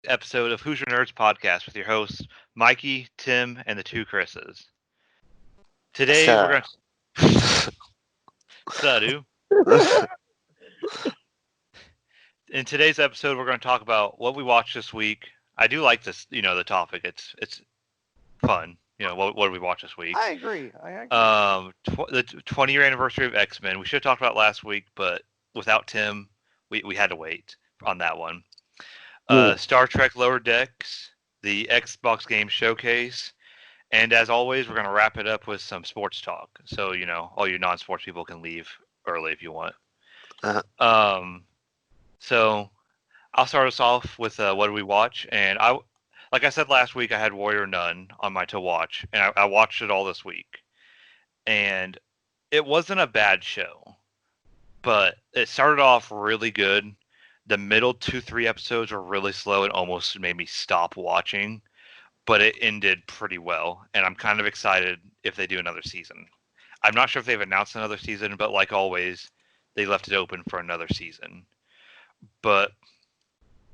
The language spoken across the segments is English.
episode of Hoosiernerds podcast with your hosts, Mikey, Tim, and the two Chris's. Today we're going to... Sadu. In today's episode, we're going to talk about what we watched this week. I do like this, the topic. It's fun. What did we watch this week? I agree. The 20-year anniversary of Xmen. We should have talked about it last week, but without Tim, we had to wait on that one. Star Trek Lower Decks, the Xbox Game Showcase, and as always, we're going to wrap it up with some sports talk. So, all you non-sports people can leave early if you want. So I'll start us off with what did we watch, and like I said last week, I had Warrior Nun on my to watch, and I watched it all this week, and it wasn't a bad show, but it started off really good. The middle 2-3 episodes were really slow and almost made me stop watching, but it ended pretty well, and I'm kind of excited if they do another season. I'm not sure if they've announced another season, but like always, they left it open for another season. But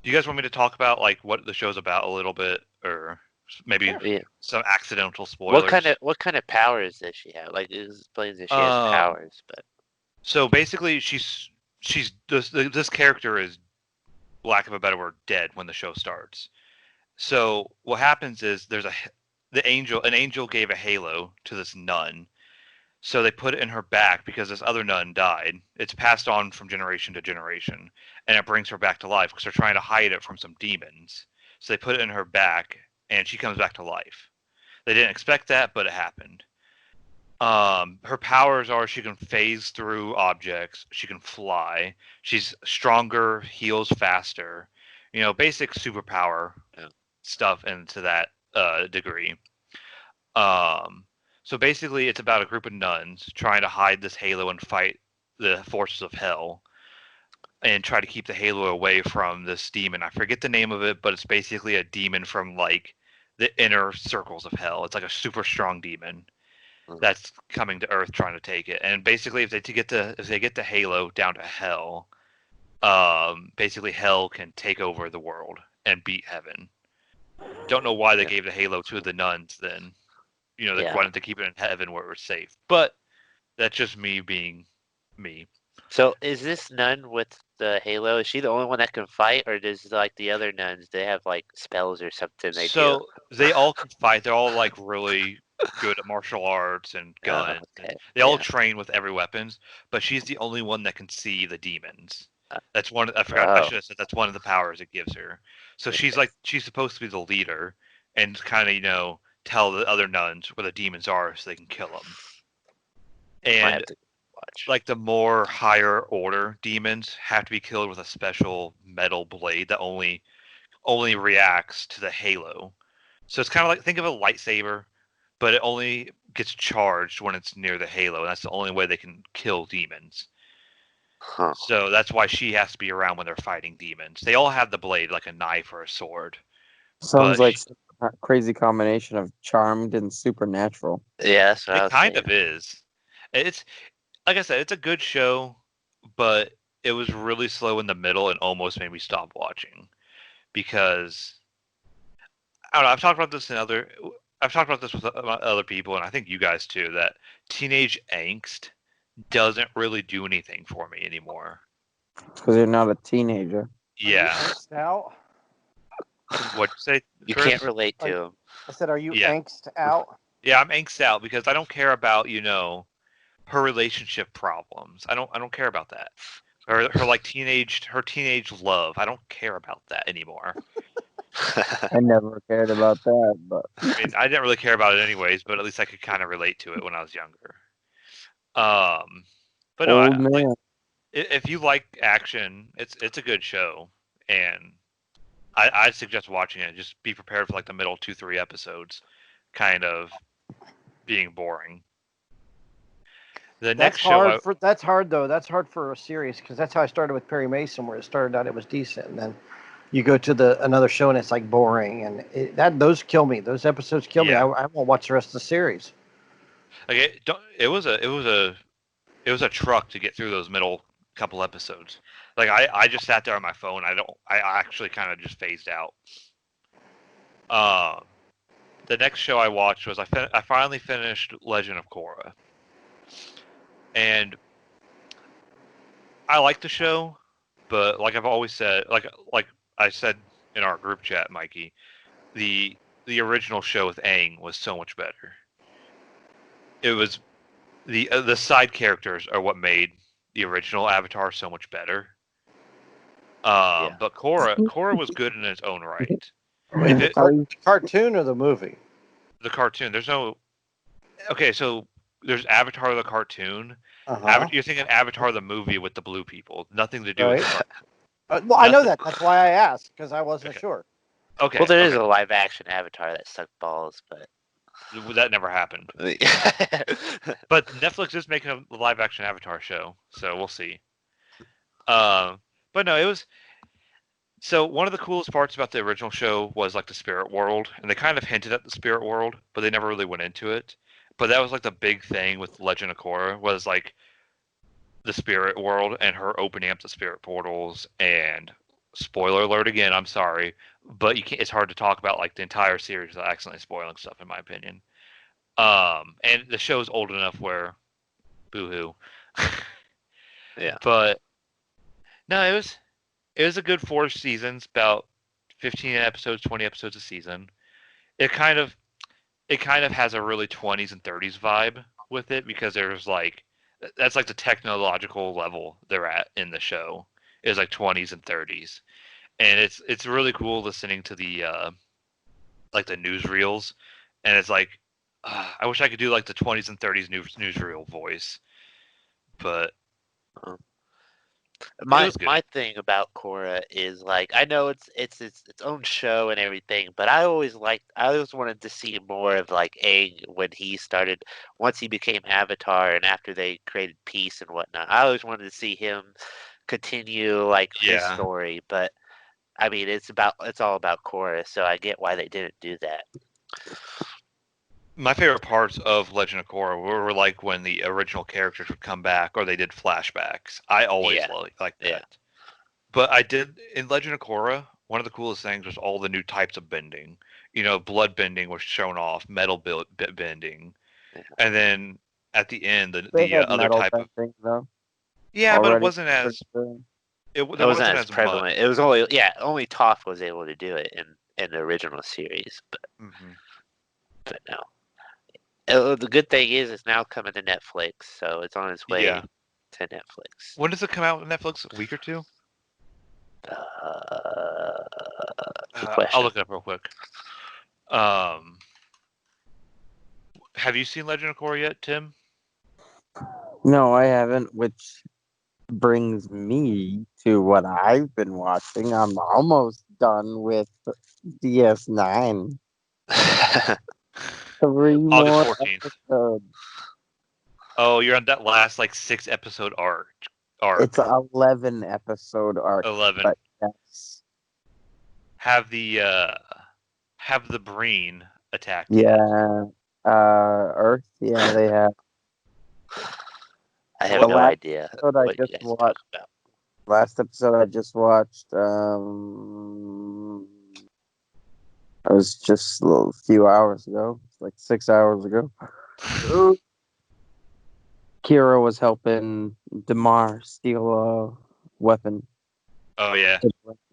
do you guys want me to talk about like what the show's about a little bit, or maybe some accidental spoilers? What kind of powers does she have? Like, it explains that she has powers, but so basically, this character is, lack of a better word, dead when the show starts. So what happens is an angel gave a halo to this nun. So they put it in her back because this other nun died. It's passed on from generation to generation, and it brings her back to life because they're trying to hide it from some demons. So they put it in her back, and she comes back to life. They didn't expect that, but it happened. Her powers are she can phase through objects, she can fly, she's stronger, heals faster. Basic superpower stuff into that degree. So basically, it's about a group of nuns trying to hide this halo and fight the forces of hell, and try to keep the halo away from this demon. I forget the name of it, but it's basically a demon from like the inner circles of hell. It's like a super strong demon that's coming to Earth trying to take it. And basically, if they get the halo down to hell, basically hell can take over the world and beat heaven. Don't know why they gave the halo to the nuns then. They wanted to keep it in heaven where it was safe. But that's just me being me. So is this nun with the halo, is she the only one that can fight, or does like the other nuns, they have like spells or something they do? They all can fight. They're all like really good at martial arts and guns. Okay. They all train with every weapons, but she's the only one that can see the demons. That's one. I forgot. I should have said that's one of the powers it gives her. So she's supposed to be the leader and kind of tell the other nuns where the demons are so they can kill them. And like the more higher order demons have to be killed with a special metal blade that only reacts to the halo. So it's kind of like, think of a lightsaber, but it only gets charged when it's near the halo, and that's the only way they can kill demons. So that's why she has to be around when they're fighting demons. They all have the blade like a knife or a sword. Sounds like a crazy combination of Charmed and Supernatural. Yeah, that's what I was kind of is. It's like I said, it's a good show, but it was really slow in the middle and almost made me stop watching because I don't know. I've talked about this with other people, and I think you guys too. That teenage angst doesn't really do anything for me anymore. Because you're not a teenager. Yeah. Angst out? What'd you say? You Chris? can't relate to him. I said, are you angst out? Yeah, I'm angst out because I don't care about her relationship problems. I don't care about that. Her teenage love. I don't care about that anymore. I never cared about that, but I didn't really care about it anyways. But at least I could kind of relate to it when I was younger. But no, if you like action, it's a good show, and I'd suggest watching it. Just be prepared for like the middle 2-3 episodes, kind of being boring. That's hard though. That's hard for a series because that's how I started with Perry Mason, where it started out it was decent, and then you go to another show and it's like boring, and those kill me. Those episodes kill me. I won't watch the rest of the series. Like it was a truck to get through those middle couple episodes. Like I just sat there on my phone. I actually kind of just phased out. The next show I watched was I finally finished Legend of Korra, and I like the show, but like I've always said, like I said in our group chat, Mikey, the original show with Aang was so much better. It was the side characters are what made the original Avatar so much better. But Korra was good in its own right. Wait, the cartoon or the movie? The cartoon. There's no. Okay, so there's Avatar the cartoon. Uh-huh. You're thinking Avatar the movie with the blue people. Nothing to do with the cartoon. Well, I know that. That's why I asked, because I wasn't sure. Okay. Well, there is a live action Avatar that sucked balls, but that never happened. But Netflix is making a live action Avatar show, so we'll see. But no, it was. So one of the coolest parts about the original show was like the spirit world, and they kind of hinted at the spirit world, but they never really went into it. But that was like the big thing with Legend of Korra was like the spirit world and her opening up the spirit portals. And spoiler alert again, I'm sorry, but you can't. It's hard to talk about like the entire series without accidentally spoiling stuff, in my opinion. And the show's old enough where, boo-hoo. Yeah. But no, it was a good 4 seasons, about 15 episodes, 20 episodes a season. It kind of has a really 20s and 30s vibe with it because there's like that's like the technological level they're at in the show is like 20s and 30s, and it's really cool listening to the like the newsreels, and it's like I wish I could do like the 20s and 30s newsreel voice, but my thing about Korra is like I know it's its own show and everything, but I always wanted to see more of like Aang when he started once he became Avatar and after they created peace and whatnot. I always wanted to see him continue like his story, but I mean it's all about Korra, so I get why they didn't do that. My favorite parts of Legend of Korra were like when the original characters would come back or they did flashbacks. I always liked that. Yeah. But I did in Legend of Korra, one of the coolest things was all the new types of bending. You know, blood bending was shown off, metal bending, and then at the end the other type of though. Yeah, but it wasn't as it wasn't as prevalent. It was only Toph was able to do it in the original series, but but no. The good thing is it's now coming to Netflix, so it's on its way to Netflix. When does it come out on Netflix? A week or two? I'll look it up real quick. Have you seen Legend of Korra yet, Tim? No, I haven't, which brings me to what I've been watching. I'm almost done with DS9. 3 more August 14th. episodes. Oh, you're on that last like 6 episode arc. It's an 11 episode arc. 11. But yes. Have the Breen attack. Yeah. Earth. Yeah, they have. I have no idea. What you guys talk about. Last episode I just watched. It was just a few hours ago, like 6 hours ago. Kira was helping Damar steal a weapon. Oh yeah.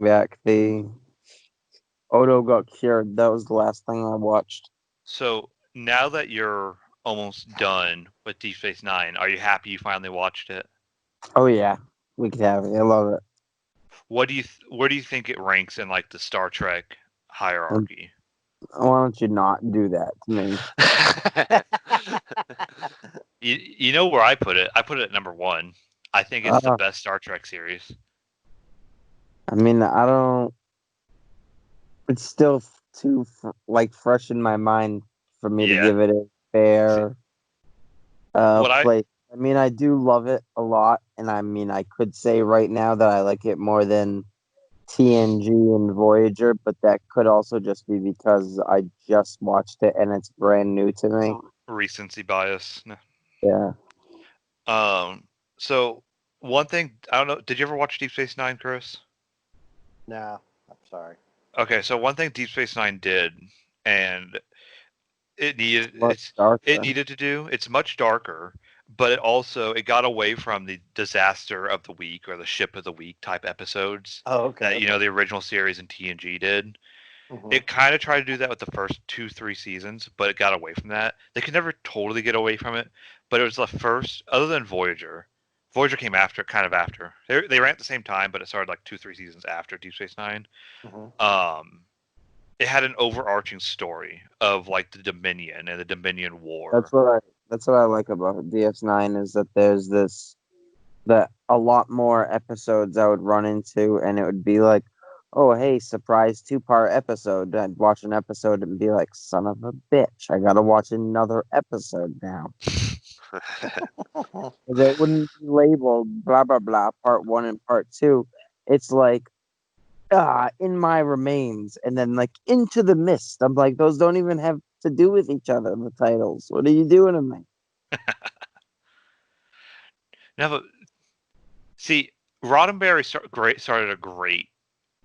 Back the Odo got cured. That was the last thing I watched. So now that you're almost done with Deep Space Nine, are you happy you finally watched it? Oh yeah, we could have it. I love it. Where do you think it ranks in like the Star Trek hierarchy? Why don't you not do that to me? you know where I put it? I put it at number 1. I think it's the best Star Trek series. I mean, I don't. It's still too fresh in my mind for me to give it a fair place. I mean, I do love it a lot, and I mean, I could say right now that I like it more than TNG and Voyager, but that could also just be because I just watched it and it's brand new to me. Recency bias. Yeah. So one thing, I don't know, did you ever watch Deep Space Nine, Chris? Nah, I'm sorry. Okay, so one thing Deep Space Nine did, and it needed to do. It's much darker, but it got away from the disaster of the week or the ship of the week type episodes. Oh, okay. That the original series in TNG did. Mm-hmm. It kind of tried to do that with the first 2-3 seasons, but it got away from that. They could never totally get away from it, but it was the first, other than Voyager. Voyager came after, kind of after. They ran at the same time, but it started like 2-3 seasons after Deep Space Nine. Mm-hmm. It had an overarching story of like the Dominion and the Dominion War. That's what I like about DS9 is that there's that a lot more episodes I would run into, and it would be like, oh hey, surprise 2-part episode. I'd watch an episode and be like, son of a bitch, I gotta watch another episode now. They wouldn't be labeled blah blah blah part 1 and part 2. It's like in my remains, and then like into the mist. I'm like, those don't even have to do with each other, the titles. What are you doing to me? Now, but see, Roddenberry started a great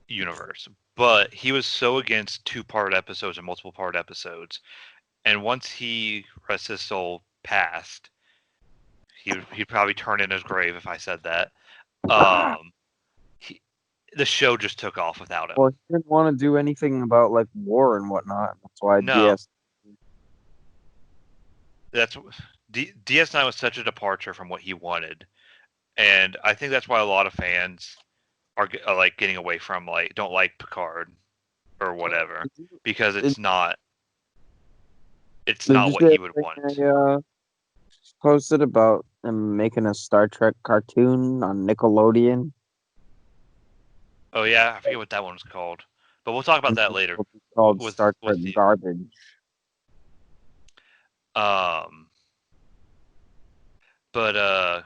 universe, but he was so against 2-part episodes and multiple part episodes. And once he, rest his soul, passed, he'd probably turn in his grave if I said that. The show just took off without him. Well, he didn't want to do anything about like war and whatnot. That's why DS9 was such a departure from what he wanted, and I think that's why a lot of fans are like getting away from don't like Picard or whatever, because it's not what he would want. Posted about him making a Star Trek cartoon on Nickelodeon. Oh yeah, I forget what that one's called, but we'll talk about that later. It's called Star Trek Garbage. But I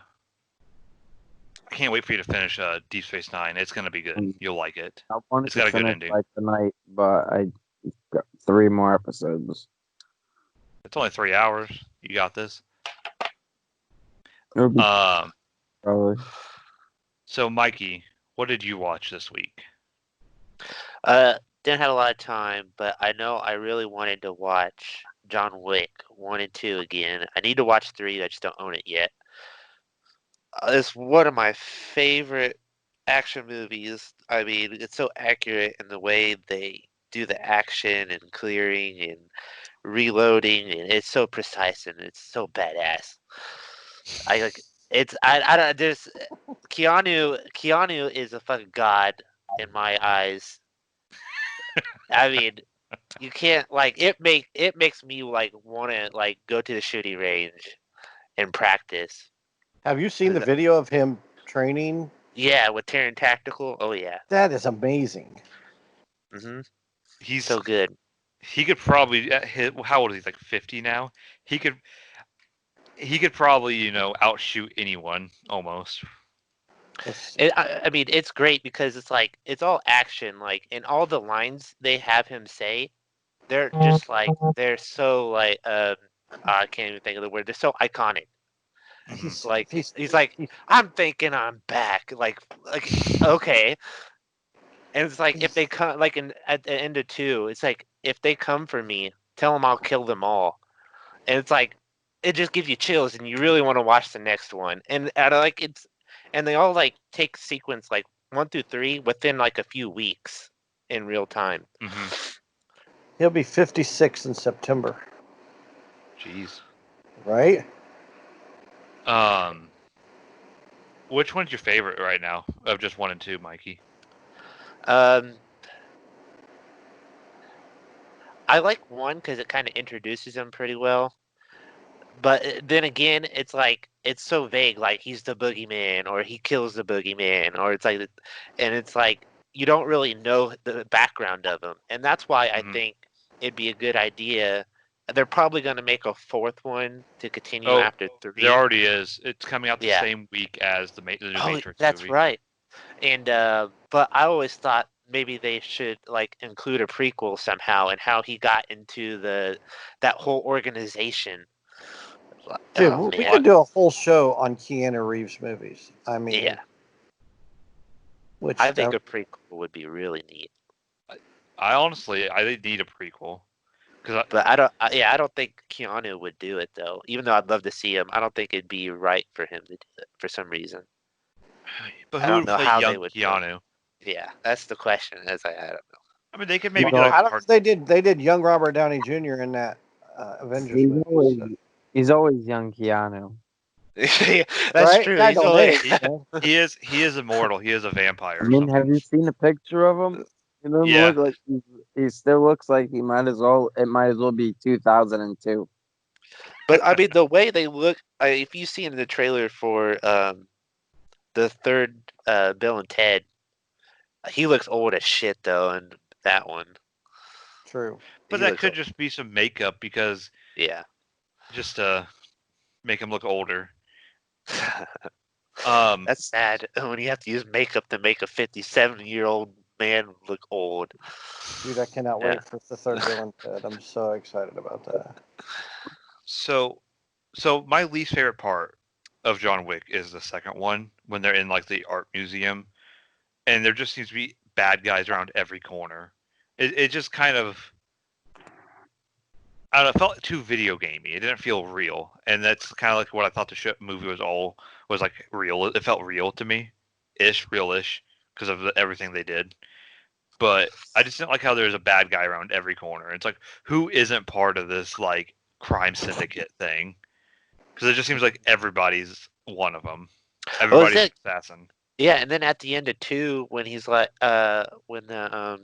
can't wait for you to finish Deep Space Nine. It's gonna be good. You'll like it. It's got a good ending. Tonight, but I got 3 more episodes. It's only 3 hours. You got this. Probably. So, Mikey, what did you watch this week? Didn't have a lot of time, but I know I really wanted to watch John Wick 1 and 2 again. I need to watch 3. I just don't own it yet. It's one of my favorite action movies. I mean, it's so accurate in the way they do the action and clearing and reloading, and it's so precise and it's so badass. I like it's I don't there's Keanu is a fucking god in my eyes. I mean, you can't it makes me want to go to the shooting range and practice. Have you seen the video of him training? Yeah, with Terran Tactical. Oh yeah, that is amazing. Mhm. He's so good. He could probably how old is he? Like 50 now. He could probably outshoot anyone almost. I mean, it's great because it's all action. And all the lines they have him say, they're just they're so I can't even think of the word. They're so iconic. He's like, I'm thinking I'm back. Okay. And it's if they come at the end of 2, it's if they come for me, tell them I'll kill them all. And it's it just gives you chills, and you really want to watch the next one. And and they all take sequence 1 through 3 within a few weeks in real time. Mm-hmm. He'll be 56 in September. Jeez. Right? Which one's your favorite right now of just 1 and 2, Mikey? I like 1 because it kind of introduces him pretty well. But then again, it's it's so vague. He's the boogeyman, or he kills the boogeyman, or it's you don't really know the background of him, and that's why I think it'd be a good idea. They're probably going to make a 4th one to continue after 3. There already is. It's coming out the same week as the new Matrix that's movie. right. And but I always thought maybe they should include a prequel somehow, and how he got into that whole organization. Dude, we could do a whole show on Keanu Reeves movies. I mean, yeah. I think a prequel would be really neat. I honestly need a prequel. But I don't think Keanu would do it though. Even though I'd love to see him, I don't think it'd be right for him to do it for some reason. But who would play young Keanu? Yeah, that's the question. I don't know. I mean, they could maybe do like I don't know. They did young Robert Downey Jr. in that Avengers movie. He's always young Keanu. That's right? true. He is immortal. He is a vampire. I mean, have you seen a picture of him? He doesn't look like he still looks like he might as well. It might as well be 2002. But I mean, the way they look. If you see in the trailer for the third Bill and Ted, he looks old as shit though, in that one. True. But that could just be some makeup because just to make him look older. That's sad when you have to use makeup to make a 57-year-old man look old. Dude, I cannot wait for the third Bill and Ted. I'm so excited about that. So my least favorite part of John Wick is the second one when they're in like the art museum, and there just seems to be bad guys around every corner. It just kind of, I don't know, it felt too video gamey. It didn't feel real, and that's kind of like what I thought the movie was like real. It felt real to me, real-ish, because of everything they did. But I just didn't like how there's a bad guy around every corner. It's like, who isn't part of this like crime syndicate thing? Because it just seems like everybody's one of them. Everybody's an assassin. Yeah, and then at the end of 2, when he's like, when the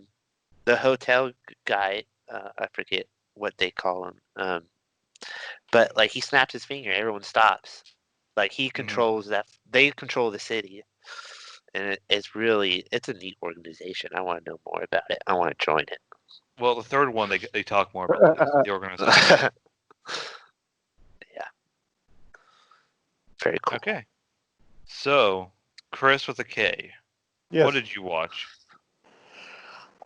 hotel guy, I forget what they call him, but like he snaps his finger, everyone stops. Like he controls that. They control the city, and it's a neat organization. I want to know more about it. I want to join it. Well, the third one they talk more about the organization. Yeah. Very cool. Okay. So, Chris with a K. Yes. What did you watch?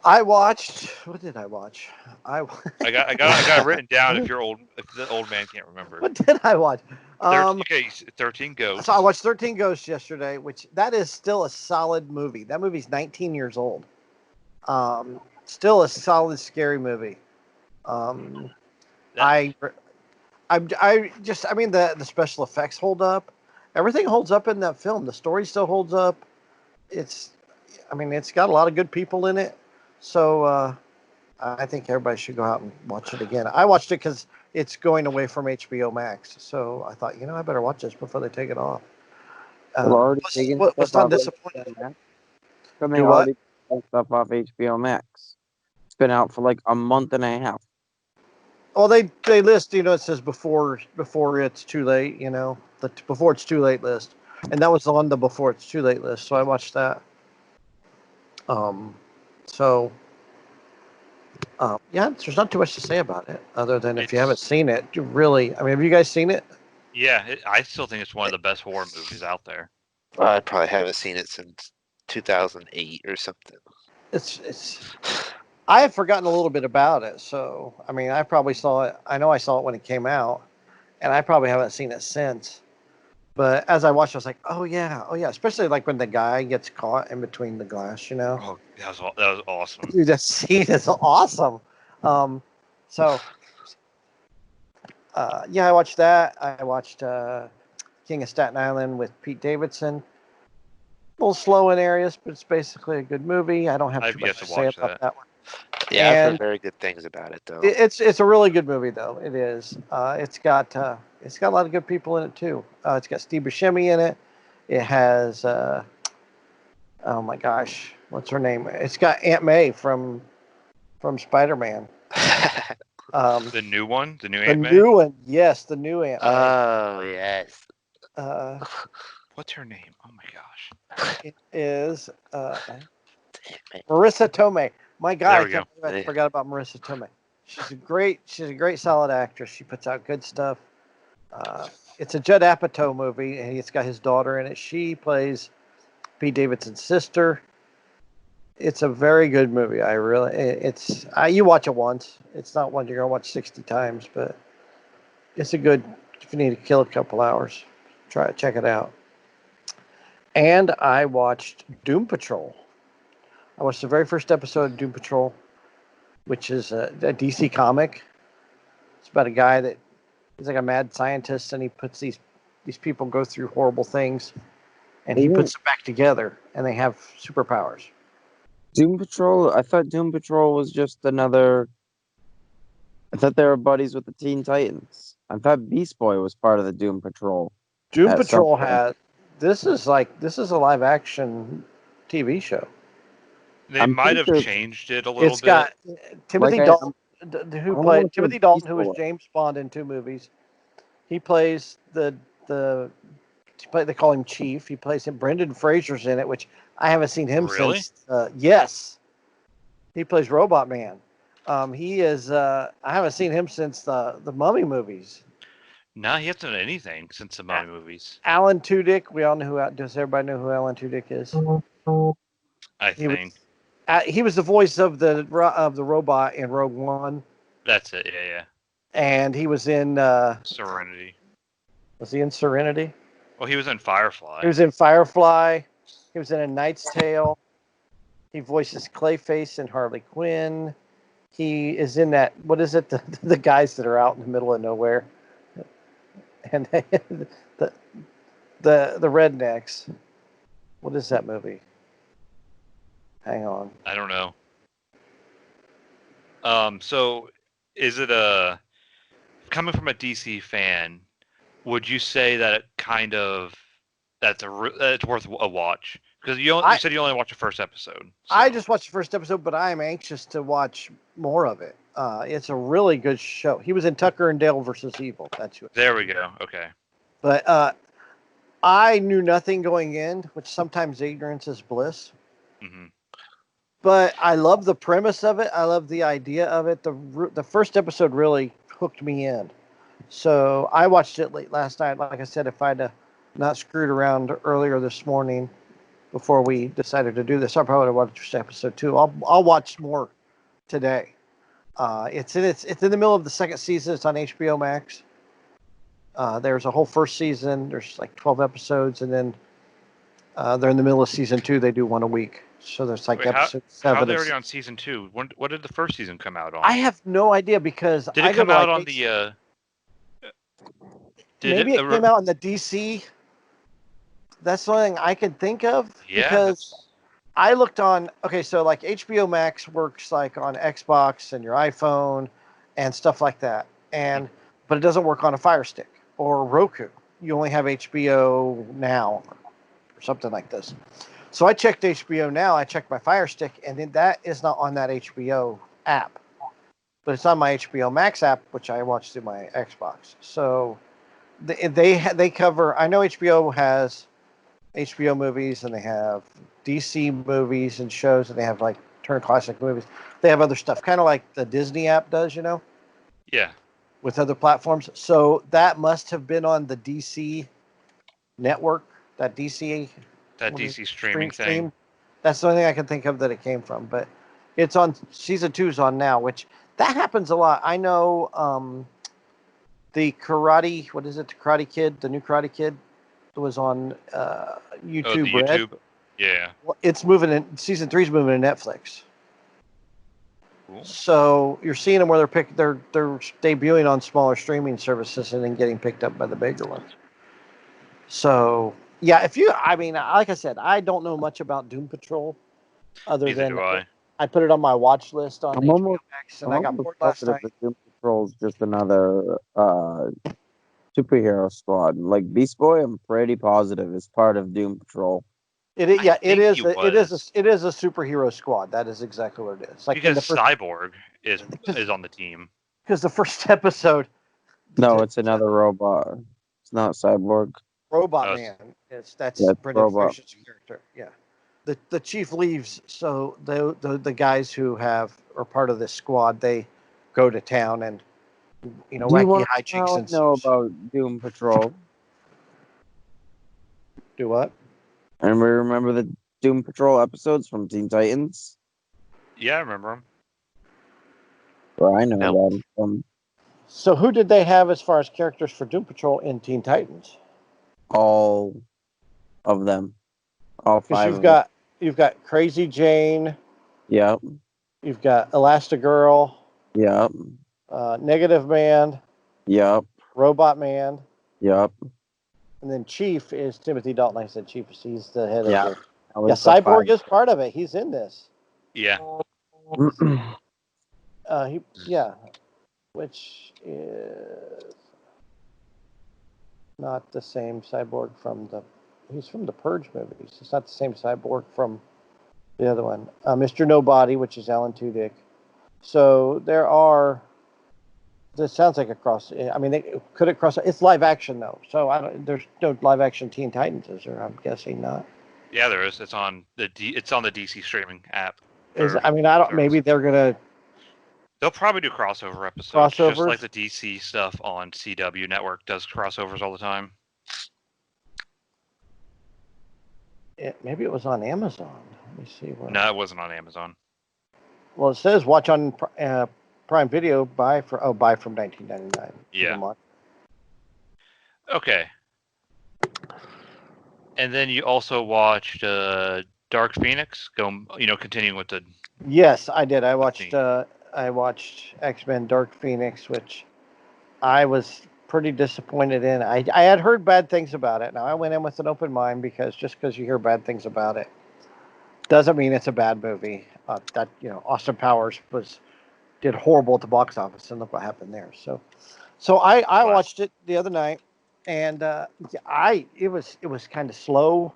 I watched. What did I watch? I got it written down. If the old man can't remember. What did I watch? 13 Ghosts. So I watched 13 Ghosts yesterday, which that is still a solid movie. That movie's 19 years old. Still a solid scary movie. I mean the special effects hold up. Everything holds up in that film. The story still holds up. It's got a lot of good people in it. So I think everybody should go out and watch it again. I watched it because it's going away from HBO Max. So I thought, I better watch this before they take it off. Was not disappointed. They already took stuff off HBO Max. It's been out for like a month and a half. Well, they list, it says before it's too late, the before it's too late list. And that was on the before it's too late list. So I watched that. There's not too much to say about it other than if you haven't seen it, you really, have you guys seen it? Yeah, I still think it's one of the best horror movies out there. I probably haven't seen it since 2008 or something. I had forgotten a little bit about it, so I probably saw it. I know I saw it when it came out, and I probably haven't seen it since. But as I watched, I was like, "Oh yeah," especially like when the guy gets caught in between the glass, Oh, that was awesome. Dude, that scene is awesome. I watched that. I watched King of Staten Island with Pete Davidson. A little slow in areas, but it's basically a good movie. I don't have too much to say about that one. Yeah, I've heard very good things about it, though. It's a really good movie, though. It is. It's got a lot of good people in it too. It's got Steve Buscemi in it. It has oh my gosh, what's her name? It's got Aunt May from Spider-Man. The new one, the new Aunt May. The new one, yes, the new Aunt May. Oh yes. What's her name? Oh my gosh. It is Marissa Tomei. My God, I forgot about Marissa Tomei. She's a great solid actress. She puts out good stuff. It's a Judd Apatow movie, and it's got his daughter in it. She plays Pete Davidson's sister. It's a very good movie. You watch it once. It's not one you're gonna watch 60 times, but it's a good If you need to kill a couple hours, check it out. And I watched Doom Patrol. I watched the very first episode of Doom Patrol, which is a DC comic. It's about a guy that he's like a mad scientist, and he puts these people go through horrible things, and he puts them back together, and they have superpowers. Doom Patrol? I thought Doom Patrol was just another... I thought they were buddies with the Teen Titans. I thought Beast Boy was part of the Doom Patrol. Doom Patrol has... This is a live action TV show. They might have changed it a little bit. It's got Timothy Dalton, Timothy Dalton, who was James Bond in 2 movies. He plays they call him Chief. He plays him. Brendan Fraser's in it, which I haven't seen him since. Yes, he plays Robot Man. He is. I haven't seen him since the Mummy movies. No, he hasn't done anything since the Mummy movies. Alan Tudyk. We all know who. Does everybody know who Alan Tudyk is? I think he was the voice of the robot in Rogue One. That's it. Yeah. And he was in Serenity. Was he in Serenity? Well, he was in Firefly. He was in Firefly. He was in A Knight's Tale. He voices Clayface in Harley Quinn. He is in that. What is it? The guys that are out in the middle of nowhere, and the rednecks. What is that movie? Hang on. I don't know. So is it coming from a DC fan? Would you say that it's worth a watch? Because you said you only watched the first episode. So. I just watched the first episode, but I am anxious to watch more of it. It's a really good show. He was in Tucker and Dale versus Evil. That's who. There we go. Okay. But I knew nothing going in, which sometimes ignorance is bliss. Mm-hmm. But I love the premise of it. I love the idea of it. The first episode really hooked me in. So I watched it late last night. Like I said, if I'd not screwed around earlier this morning before we decided to do this, I probably would have watched episode 2. I'll watch more today. It's in the middle of the second season. It's on HBO Max. There's a whole first season. There's like 12 episodes, and then they're in the middle of season 2. They do one a week. So there's episode 7. How are they already on season 2? What did the first season come out on? I have no idea because did it come out on the? Maybe it came out on the DC. That's the only thing I can think of. Yeah. Because I looked on. Okay, so like HBO Max works like on Xbox and your iPhone and stuff like that, but it doesn't work on a Fire Stick or Roku. You only have HBO Now or something like this. So I checked HBO Now. I checked my Fire Stick, and then that is not on that HBO app, but it's on my HBO Max app, which I watch through my Xbox. So they cover. I know HBO has HBO movies, and they have DC movies and shows, and they have like Turner Classic movies. They have other stuff, kind of like the Disney app does, Yeah. With other platforms. So that must have been on the DC network. That DC streaming thing. That's the only thing I can think of that it came from. But it's on season 2's on now, which that happens a lot. I know the Karate. What is it? The Karate Kid. The new Karate Kid was on YouTube. YouTube. Yeah. Well, it's moving in. Season 3's moving to Netflix. Cool. So you're seeing them where they're debuting on smaller streaming services and then getting picked up by the bigger ones. So. Yeah, like I said, I don't know much about Doom Patrol, other than I put it on my watch list on HBO Max, and I got bored last night. Doom Patrol is just another superhero squad. Like Beast Boy, I'm pretty positive is part of Doom Patrol. It is a superhero squad. That is exactly what it is. Like because Cyborg is on the team. Because the first episode. No, it's another robot. It's not Cyborg. Robot Man. That's Brendan Fraser's character. Yeah. The chief leaves, so the guys who are part of this squad, they go to town and wacky hijinks and know about Doom Patrol. Do what? And we remember the Doom Patrol episodes from Teen Titans. Yeah, I remember them. Well, I know about them. So who did they have as far as characters for Doom Patrol in Teen Titans? All of them. All five. You've got Crazy Jane. Yep. You've got Elastigirl. Yep. Negative Man. Yep. Robot Man. Yep. And then Chief is Timothy Dalton. Like I said, Chief, he's the head of the... Yeah, Cyborg is part of it. He's in this. Yeah. Which is not the same Cyborg from the... He's from the Purge movies. It's not the same Cyborg from the other one. Mr. Nobody, which is Alan Tudyk. So there are... This sounds like a cross. I mean, could it cross? It's live action though, so there's no live action Teen Titans, is there? I'm guessing not. Yeah, there is. It's on the DC streaming app. Maybe they're gonna. They'll probably do crossover episodes, just like the DC stuff on CW Network does crossovers all the time. Maybe it was on Amazon. Let me see. No, it wasn't on Amazon. Well, it says watch on Prime Video. Buy from 1999. Yeah. Okay. And then you also watched Dark Phoenix. Continuing with the. Yes, I did. I watched Xmen Dark Phoenix, which I was pretty disappointed in. I had heard bad things about it. Now I went in with an open mind because you hear bad things about it doesn't mean it's a bad movie. Austin Powers did horrible at the box office, and look what happened there. So I watched it the other night, and it was kind of slow.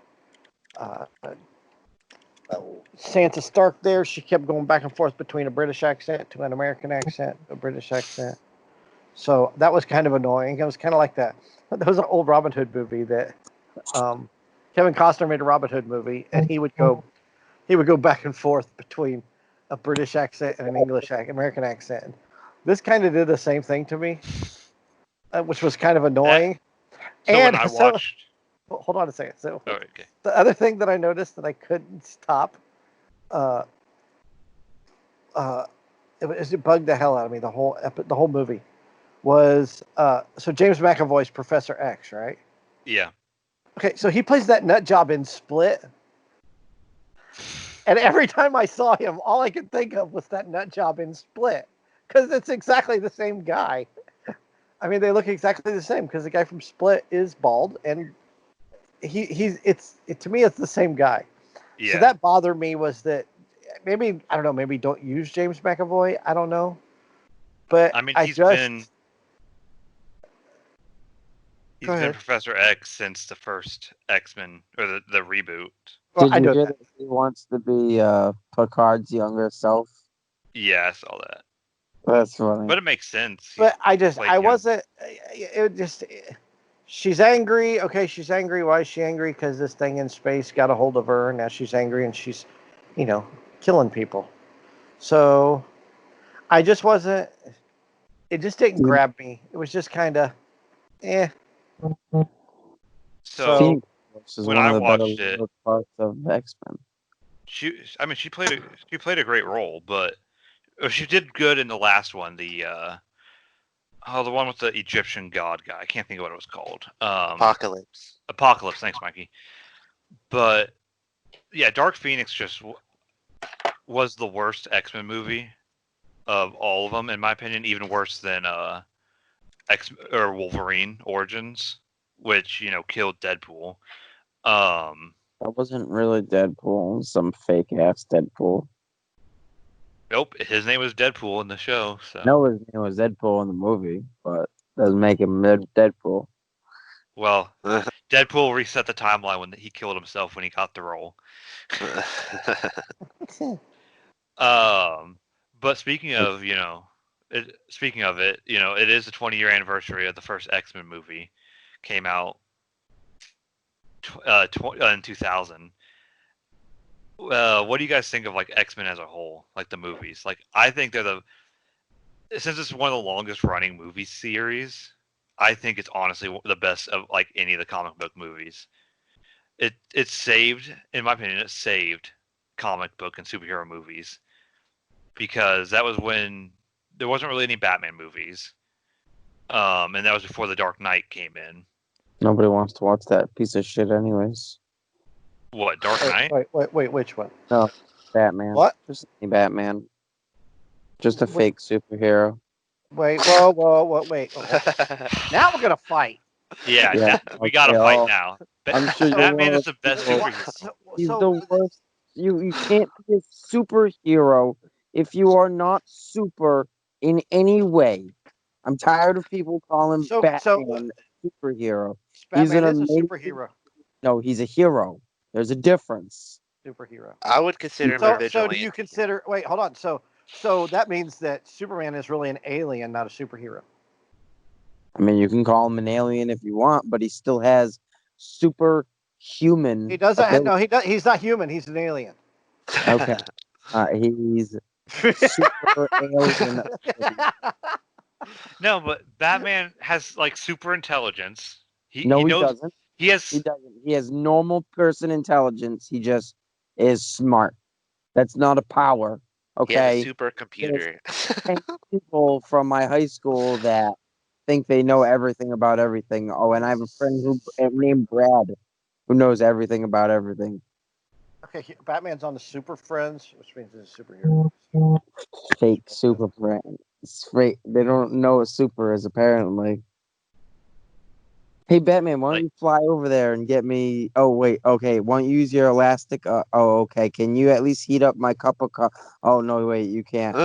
Sansa Stark there, she kept going back and forth between a British accent to an American accent, a British accent. So that was kind of annoying. It was kind of like that. There was an old Robin Hood movie that Kevin Costner made a Robin Hood movie, and he would go back and forth between a British accent and an American accent. This kind of did the same thing to me, which was kind of annoying. When I watched... Hold on a second. So okay. The other thing that I noticed that I couldn't stop, it bugged the hell out of me, the whole movie, was so James McAvoy's Professor X, right? Yeah. Okay, so he plays that nut job in Split. And every time I saw him, all I could think of was that nut job in Split, because it's exactly the same guy. I mean, they look exactly the same because the guy from Split is bald, and to me it's the same guy. Yeah. So that bothered me was that maybe don't use James McAvoy. I don't know, but I mean he's been Professor X since the first X-Men or the reboot. Well, Did you hear that he wants to be Picard's younger self? Yeah, I saw that. That's funny. But it makes sense. But she's angry. Okay, she's angry. Why is she angry? Because this thing in space got a hold of her, and now she's angry, and she's, killing people. So, I just wasn't... It just didn't grab me. It was just kind of, eh. So when I watched it, parts of X-Men. She played a great role, but she did good in the last one. The one with the Egyptian god guy. I can't think of what it was called. Apocalypse. Apocalypse. Thanks, Mikey. But yeah, Dark Phoenix just was the worst X-Men movie of all of them, in my opinion. Even worse than Wolverine Origins, which killed Deadpool. That wasn't really Deadpool. It was some fake ass Deadpool. Nope, his name was Deadpool in the show. So. No, his name was Deadpool in the movie, but doesn't make him Deadpool. Well, Deadpool reset the timeline when he killed himself when he got the role. But speaking of, it is the 20-year anniversary of the first X-Men movie. Came out in 2000. What do you guys think of X-Men as a whole, the movies? I think since it's one of the longest running movie series, I think it's honestly the best of any of the comic book movies. It saved, in my opinion, comic book and superhero movies, because that was when there wasn't really any Batman movies. And that was before The Dark Knight came in. Nobody wants to watch that piece of shit, anyways. What, Dark Knight? Wait, which one? No, Batman. What? Just Batman. Just a fake superhero. Wait, wait. Now we're gonna fight. Yeah, we gotta fight now. I'm sure Batman is the best superhero. He's the worst. You can't be a superhero if you are not super in any way. I'm tired of people calling Batman a superhero. Batman is a superhero. No, he's a hero. There's a difference. Superhero. I would consider him a vigilante. So do you consider? Wait, hold on. So that means that Superman is really an alien, not a superhero. I mean, you can call him an alien if you want, but he still has superhuman. He doesn't. No, he does. He's not human. He's an alien. Okay. He's super alien. No, but Batman has like super intelligence. He doesn't. He doesn't. He has normal person intelligence. He just is smart. That's not a power. Okay. He has a supercomputer. There's people from my high school that think they know everything about everything. Oh, and I have a friend named Brad who knows everything about everything. Okay, Batman's on the Super Friends, which means he's a superhero. Fake Super Friends. They don't know what super is, apparently. Hey, Batman, why don't you fly over there and get me... Oh, wait, okay. Why don't you use your elastic? Okay. Can you at least heat up my cup of coffee? Oh, no, wait, you can't.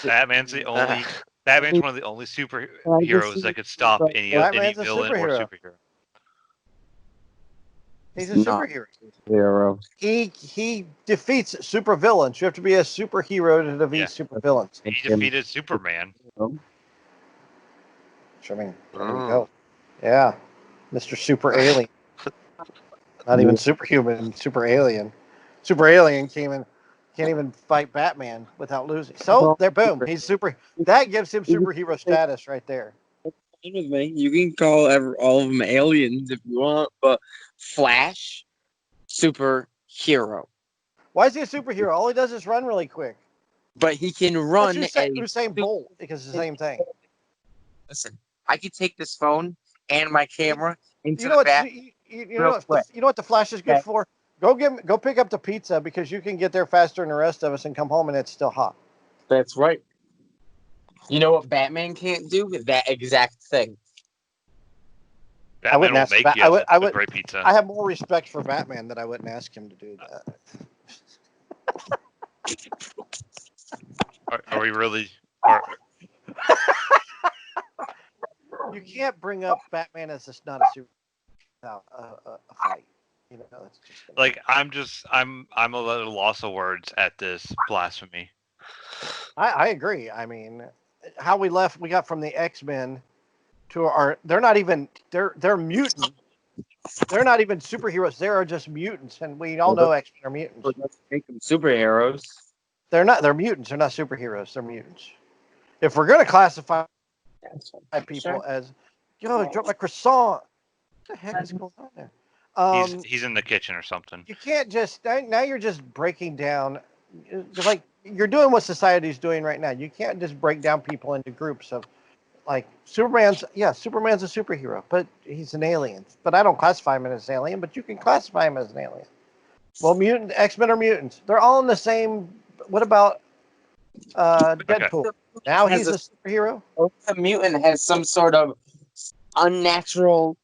Batman's one of the only superheroes that could stop any villain or superhero. He's a superhero. He defeats supervillains. You have to be a superhero to defeat supervillains. He defeated Superman. I mean, there we go. Yeah, Mr. Super Alien. Not even superhuman, super alien. Super alien can't even fight Batman without losing. So there, boom, he's super. That gives him superhero status right there. You can call all of them aliens if you want, but Flash, superhero. Why is he a superhero? All he does is run really quick. But he can run. Usain Bolt, because it's the same thing. Listen, I could take this phone and my camera into you know what the Flash is good for? Go pick up the pizza because you can get there faster than the rest of us and come home and it's still hot. That's right. You know what Batman can't do? That exact thing. Batman will make you a great pizza. I have more respect for Batman that I wouldn't ask him to do that. Are we really? You can't bring up Batman as just not a super a fight. You know, that's just like I'm a little loss of words at this blasphemy. I agree. I mean, how we got from the Xmen to they're not even they're mutants. They're not even superheroes. They are just mutants, and we all know Xmen are mutants. Let's make them superheroes. They're not. They're mutants. They're not superheroes. They're mutants. If we're gonna classify people as, drop my croissant. What the heck is going on there? He's in the kitchen or something. You can't just now. You're just breaking down, like you're doing what society's doing right now. You can't just break down people into groups of, like Superman's a superhero, but he's an alien. But I don't classify him as an alien. But you can classify him as an alien. Well, Xmen are mutants. They're all in the same. What about Deadpool? Okay. Now he's a superhero. A mutant has some sort of unnatural.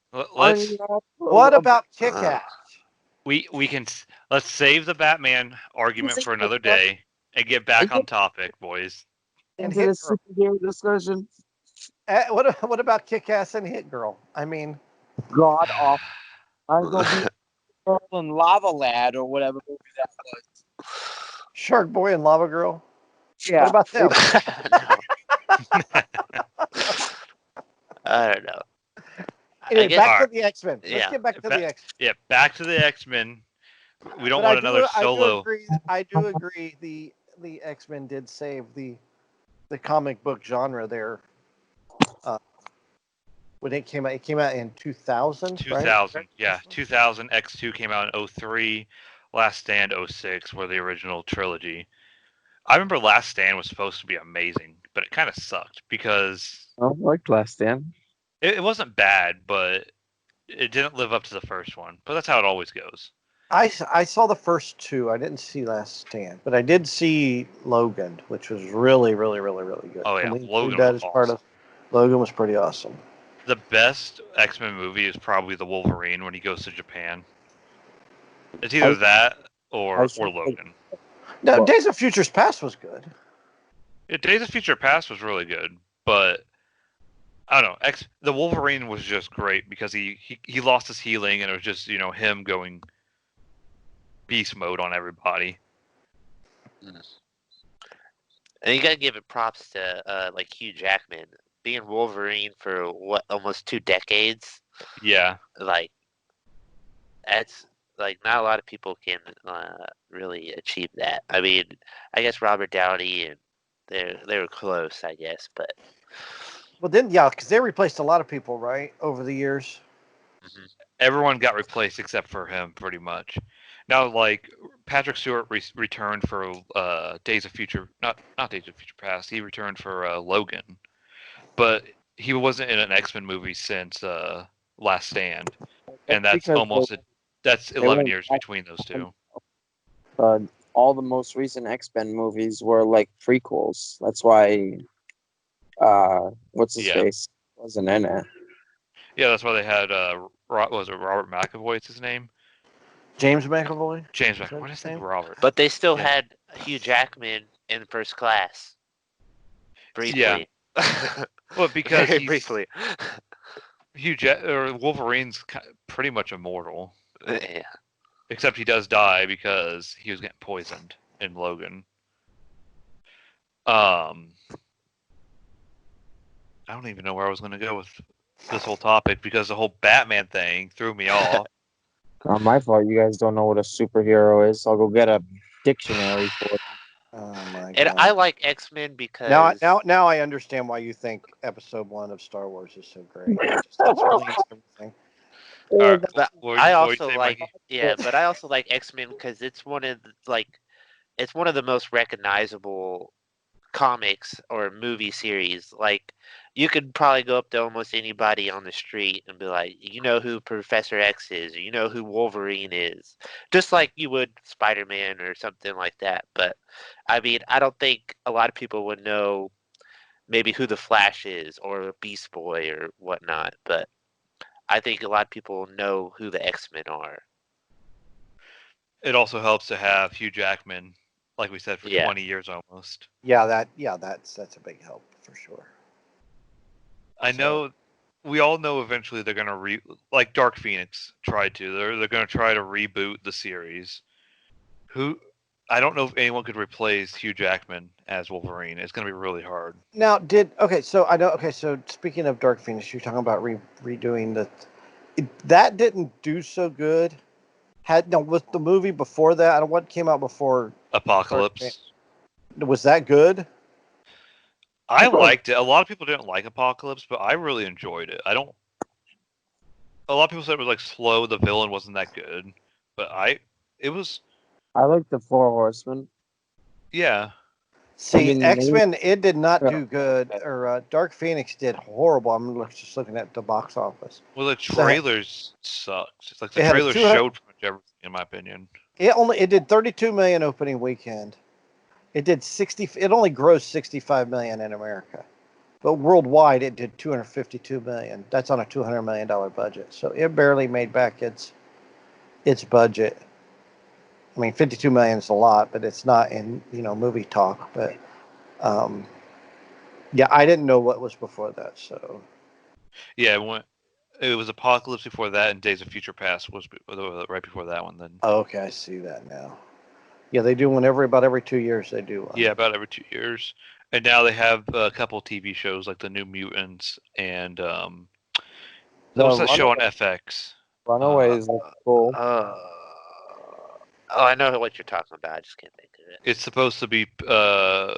What about Kick-Ass? Let's save the Batman argument for another day and get back on topic, boys. And Hit superhero discussion. What about Kick-Ass and Hit Girl? I mean, God off. I'm gonna be in Lava Lad or whatever movie that was. Shark Boy and Lava Girl. Yeah. What about them? I don't know. Anyway, back to the Xmen. Let's get back to the X. Yeah, back to the Xmen. We don't want another solo. I do agree. The Xmen did save the comic book genre there. When it came out in 2000. 2000, right? Yeah, 2000. X2 came out in 03. Last Stand 06 were the original trilogy. I remember Last Stand was supposed to be amazing, but it kind of sucked because I like Last Stand. It wasn't bad, but it didn't live up to the first one. But that's how it always goes. I saw the first two. I didn't see Last Stand, but I did see Logan, which was really, really, really, really good. Oh yeah, Can we Logan that was as part awesome. of Logan was pretty awesome. The best X-Men movie is probably the Wolverine when he goes to Japan. It's either that or Logan. No, Days of Futures Past was good. Yeah, Days of Future Past was really good, but I don't know. The Wolverine was just great because he lost his healing and it was just him going beast mode on everybody. And you gotta give it props to like Hugh Jackman being Wolverine for almost 2 decades. Yeah, like that's like not a lot of people can really achieve that. I mean, I guess Robert Downey and they were close, I guess, but well, then because they replaced a lot of people, right, over the years. Mm-hmm. Everyone got replaced except for him, pretty much. Now, like Patrick Stewart returned for Days of Future, not Days of Future Past. He returned for Logan, but he wasn't in an X-Men movie since Last Stand, and that's almost that's 11 years between those two. All the most recent X-Men movies were like prequels. That's why what's his face wasn't in it. Yeah, that's why they had was it Robert McAvoy's his name? James McAvoy. James McAvoy. What is his name? Robert. But they still had Hugh Jackman in First Class. Briefly. Yeah. Well, because briefly. Wolverine's pretty much immortal. Yeah. Except he does die because he was getting poisoned in Logan. I don't even know where I was going to go with this whole topic because the whole Batman thing threw me off. Not my fault. You guys don't know what a superhero is. I'll go get a dictionary for it. Oh my god! And I like X-Men because now I understand why you think Episode 1 of Star Wars is so great. It just explains everything. But I also like but I also like X-Men because it's one of the most recognizable comics or movie series. Like, you could probably go up to almost anybody on the street and be like, you know who Professor X is, or you know who Wolverine is, just like you would Spider-Man or something like that. But I mean, I don't think a lot of people would know maybe who the Flash is or Beast Boy or whatnot. But I think a lot of people know who the X-Men are. It also helps to have Hugh Jackman, like we said, for 20 years almost. Yeah, that's a big help for sure. I know, we all know eventually they're gonna like Dark Phoenix tried to. They're gonna try to reboot the series. I don't know if anyone could replace Hugh Jackman as Wolverine. It's gonna be really hard. Now, so speaking of Dark Phoenix, you're talking about redoing that didn't do so good. Was the movie before that? I don't know what came out before Apocalypse. Was that good? I liked it. A lot of people didn't like Apocalypse, but I really enjoyed it. A lot of people said it was like slow. The villain wasn't that good, but it was. I like the Four Horsemen. Yeah. See, X-Men, it did not do good, or Dark Phoenix did horrible. I'm just looking at the box office. Well, the trailers sucked. It's like the trailers showed pretty much everything, in my opinion. It did 32 million opening weekend. It did 60. It only grossed 65 million in America, but worldwide it did 252 million. That's on a $200 million budget, so it barely made back its budget. I mean, 52 million is a lot, but it's not in movie talk. But yeah, I didn't know what was before that. So yeah, it was Apocalypse before that, and Days of Future Past was right before that one. Then okay, I see that now. Yeah, they do one about every 2 years. They do one. Yeah, about every 2 years, and now they have a couple TV shows like the New Mutants and what's that show on FX? Runaways looks cool. I know what you're talking about. I just can't think of it. It's supposed to be oh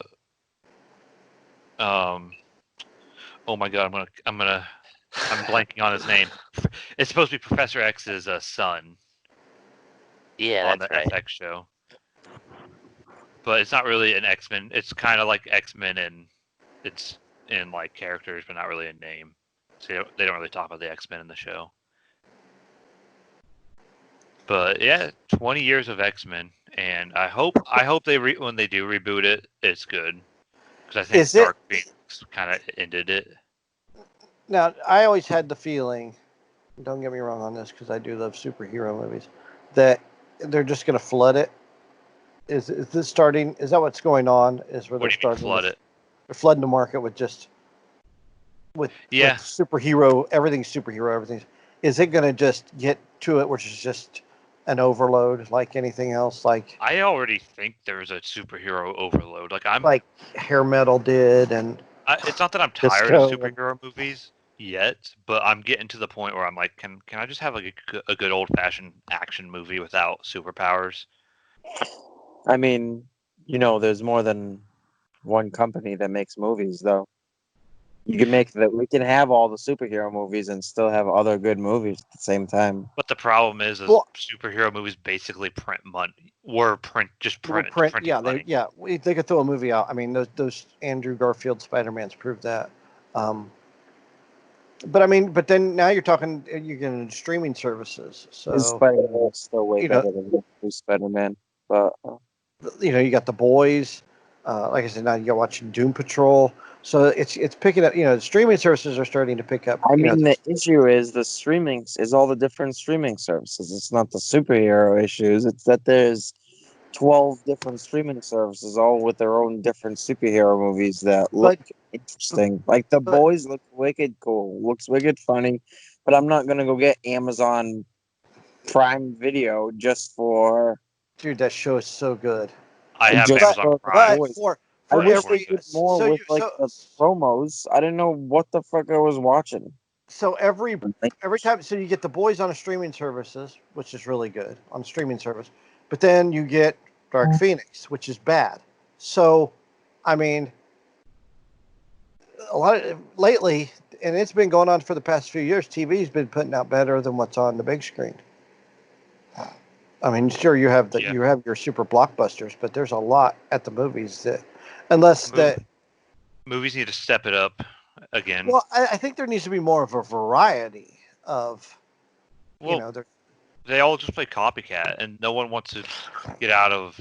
my god, I'm blanking on his name. It's supposed to be Professor X's son. Yeah, on the FX show. But it's not really an X-Men. It's kind of like X-Men and it's in like characters, but not really a name. So they don't really talk about the X-Men in the show. But yeah, 20 years of X-Men, and I hope they when they do reboot it, it's good, because I think Dark Phoenix kind of ended it. Now, I always had the feeling, don't get me wrong on this, because I do love superhero movies, that they're just going to flood it. Is this starting? Is that what's going on? Is where they're starting to flood it? They're flooding the market with superhero, everything's superhero, everything's. Is it going to just get to it, which is just an overload like anything else? Like, I already think there's a superhero overload. Like Hair Metal did, and it's not that I'm tired of superhero movies yet, but I'm getting to the point where I'm like, can I just have like a good old fashioned action movie without superpowers? I mean, there's more than one company that makes movies, though. You can we can have all the superhero movies and still have other good movies at the same time. But the problem is superhero movies basically print money. Print yeah, money. They could throw a movie out. I mean, those Andrew Garfield Spider-Mans proved that. But then now you're getting streaming services. So Spider-Man is still way better than Spider-Man. But you got The Boys. Like I said, now you got watching Doom Patrol. So it's picking up. Streaming services are starting to pick up. I mean, the issue is all the different streaming services. It's not the superhero issues. It's that there's 12 different streaming services, all with their own different superhero movies that look interesting. Like The Boys looks wicked cool, looks wicked funny, but I'm not gonna go get Amazon Prime Video just for. Dude, that show is so good. I have Amazon Prime. I wish they did more with the promos. I didn't know what the fuck I was watching. So every time, so you get The Boys on a streaming services, which is really good on a streaming service, but then you get Dark Phoenix, which is bad. So, I mean, lately, and it's been going on for the past few years. TV's been putting out better than what's on the big screen. I mean, sure, you have your super blockbusters, but there's a lot at the movies that, movies need to step it up again. Well, I think there needs to be more of a variety of, they all just play copycat, and no one wants to get out of,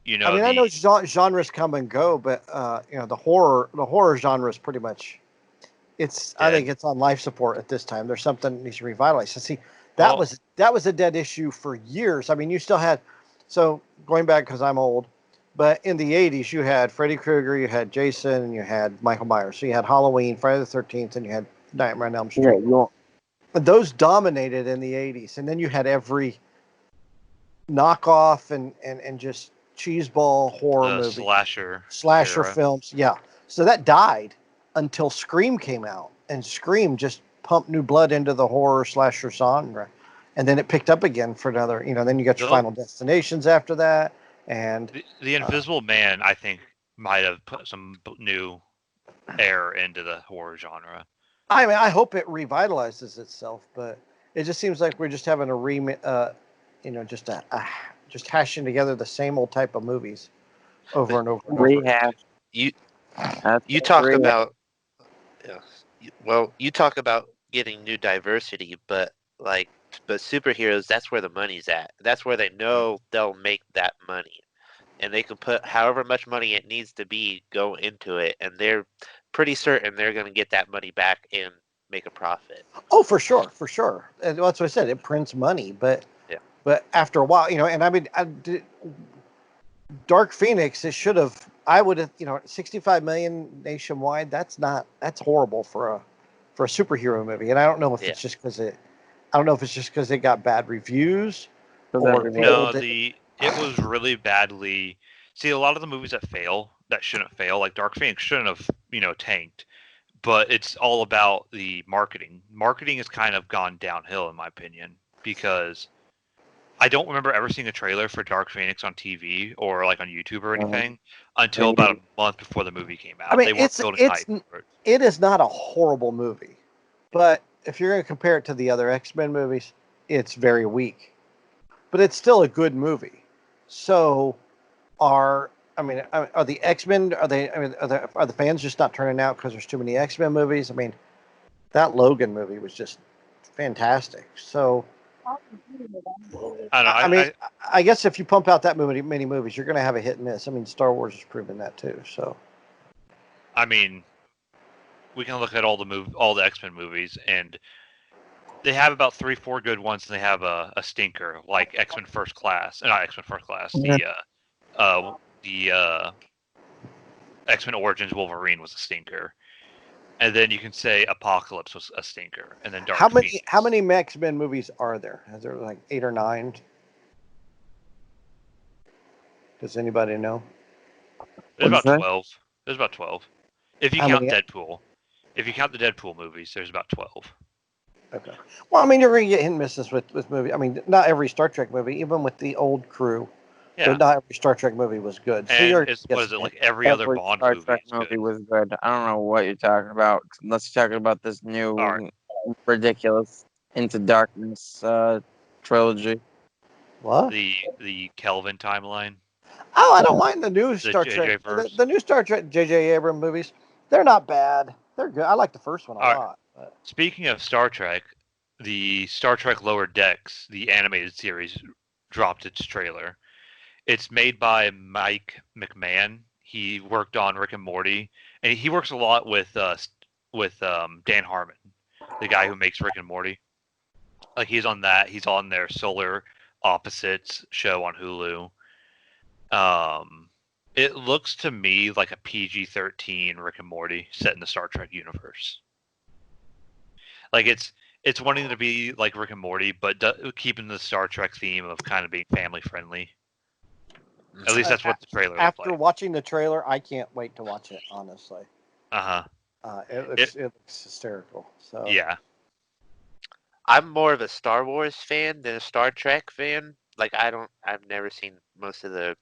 I mean, I know genres come and go, but the horror genre is pretty much, I think it's on life support at this time. There's something that needs to revitalize. So see, that was a dead issue for years. I mean, you still had, so going back because I'm old, but in the 80s, you had Freddy Krueger, you had Jason, and you had Michael Myers. So you had Halloween, Friday the 13th, and you had Nightmare on Elm Street. Yeah, and those dominated in the 80s. And then you had every knockoff and just cheeseball horror movie. Slasher films. Yeah. So that died until Scream came out. And Scream just pumped new blood into the horror slasher genre. And then it picked up again for another, then you got your Final Destinations after that. And the Invisible Man, I think, might have put some new air into the horror genre. I mean, I hope it revitalizes itself, but it just seems like we're just having just hashing together the same old type of movies over and over. Rehab. You talk about, you talk about getting new diversity, but superheroes, that's where the money's at. That's where they know they'll make that money. And they can put however much money it needs to be, go into it. And they're pretty certain they're going to get that money back and make a profit. Oh, for sure. And that's what I said. It prints money. But after a while, and I mean, Dark Phoenix, I would have, 65 million nationwide. That's horrible for a superhero movie. And I don't know if it's just because it got bad reviews. It was really badly. See, a lot of the movies that shouldn't fail, like Dark Phoenix, shouldn't have, tanked. But it's all about the marketing. Marketing has kind of gone downhill, in my opinion, because I don't remember ever seeing a trailer for Dark Phoenix on TV or like on YouTube or anything until about a month before the movie came out. I mean, it is not a horrible movie, but if you're going to compare it to the other X-Men movies, it's very weak. But it's still a good movie. So I mean, are the X-Men? Are they? I mean, are the fans just not turning out because there's too many X-Men movies? I mean, that Logan movie was just fantastic. So, I mean, I guess if you pump out that many movies, you're going to have a hit and miss. I mean, Star Wars has proven that too. So, I mean, we can look at all the X-Men movies, and they have about 3-4 good ones, and they have a stinker like X-Men First Class, not X-Men First Class. The X-Men Origins Wolverine was a stinker, and then you can say Apocalypse was a stinker, and then Dark Phoenix. How many X-Men movies are there? Is there like 8 or 9? Does anybody know? There's about 12. There's about 12. If you count Deadpool. If you count the Deadpool movies, there's about 12. Okay. Well, I mean, you're going to get hit and misses with movies. I mean, not every Star Trek movie, even with the old crew. Yeah. Not every Star Trek movie was good. So what is it, like every other Bond Star Trek movie was good. I don't know what you're talking about, unless you're talking about this new ridiculous Into Darkness trilogy. What? The Kelvin timeline. Oh, I don't mind the new Star Trek. The new Star Trek J.J. Abrams movies. They're not bad. They're good. I like the first one a lot. But... Speaking of Star Trek, the Star Trek Lower Decks, the animated series, dropped its trailer. It's made by Mike McMahon. He worked on Rick and Morty, and he works a lot with Dan Harmon, the guy who makes Rick and Morty. Like he's on that. He's on their Solar Opposites show on Hulu. It looks to me like a PG-13 Rick and Morty set in the Star Trek universe. Like it's wanting to be like Rick and Morty, but keeping the Star Trek theme of kind of being family friendly. At least that's what the trailer looked like. After watching the trailer, I can't wait to watch it, honestly. It looks hysterical. So yeah. I'm more of a Star Wars fan than a Star Trek fan. Like I've never seen most of the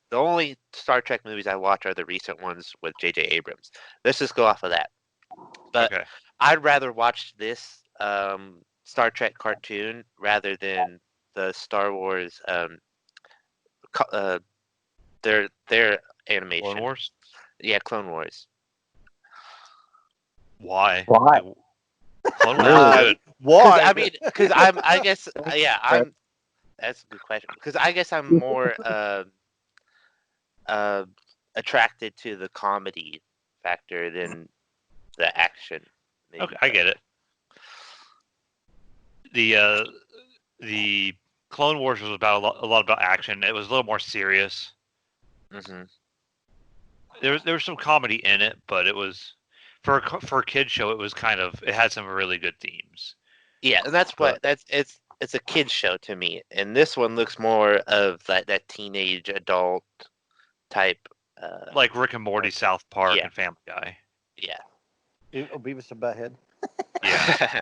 the only Star Trek movies I watch are the recent ones with J.J. Abrams. Let's just go off of that. But I'd rather watch this Star Trek cartoon rather than the Star Wars their animation. Clone Wars? Yeah, Clone Wars. Why? Why? Clone Wars is good. Why? I mean, because I guess that's a good question. Because I guess I'm more attracted to the comedy factor than the action. Maybe. Okay, I get it. The Clone Wars was about a lot about action. It was a little more serious. Mm-hmm. There was some comedy in it, but it was for a kid show. It had some really good themes. Yeah, and it's a kid show to me, and this one looks more of that teenage adult type. Like Rick and Morty, South Park, and Family Guy. Yeah. Beavis and Butthead. Yeah.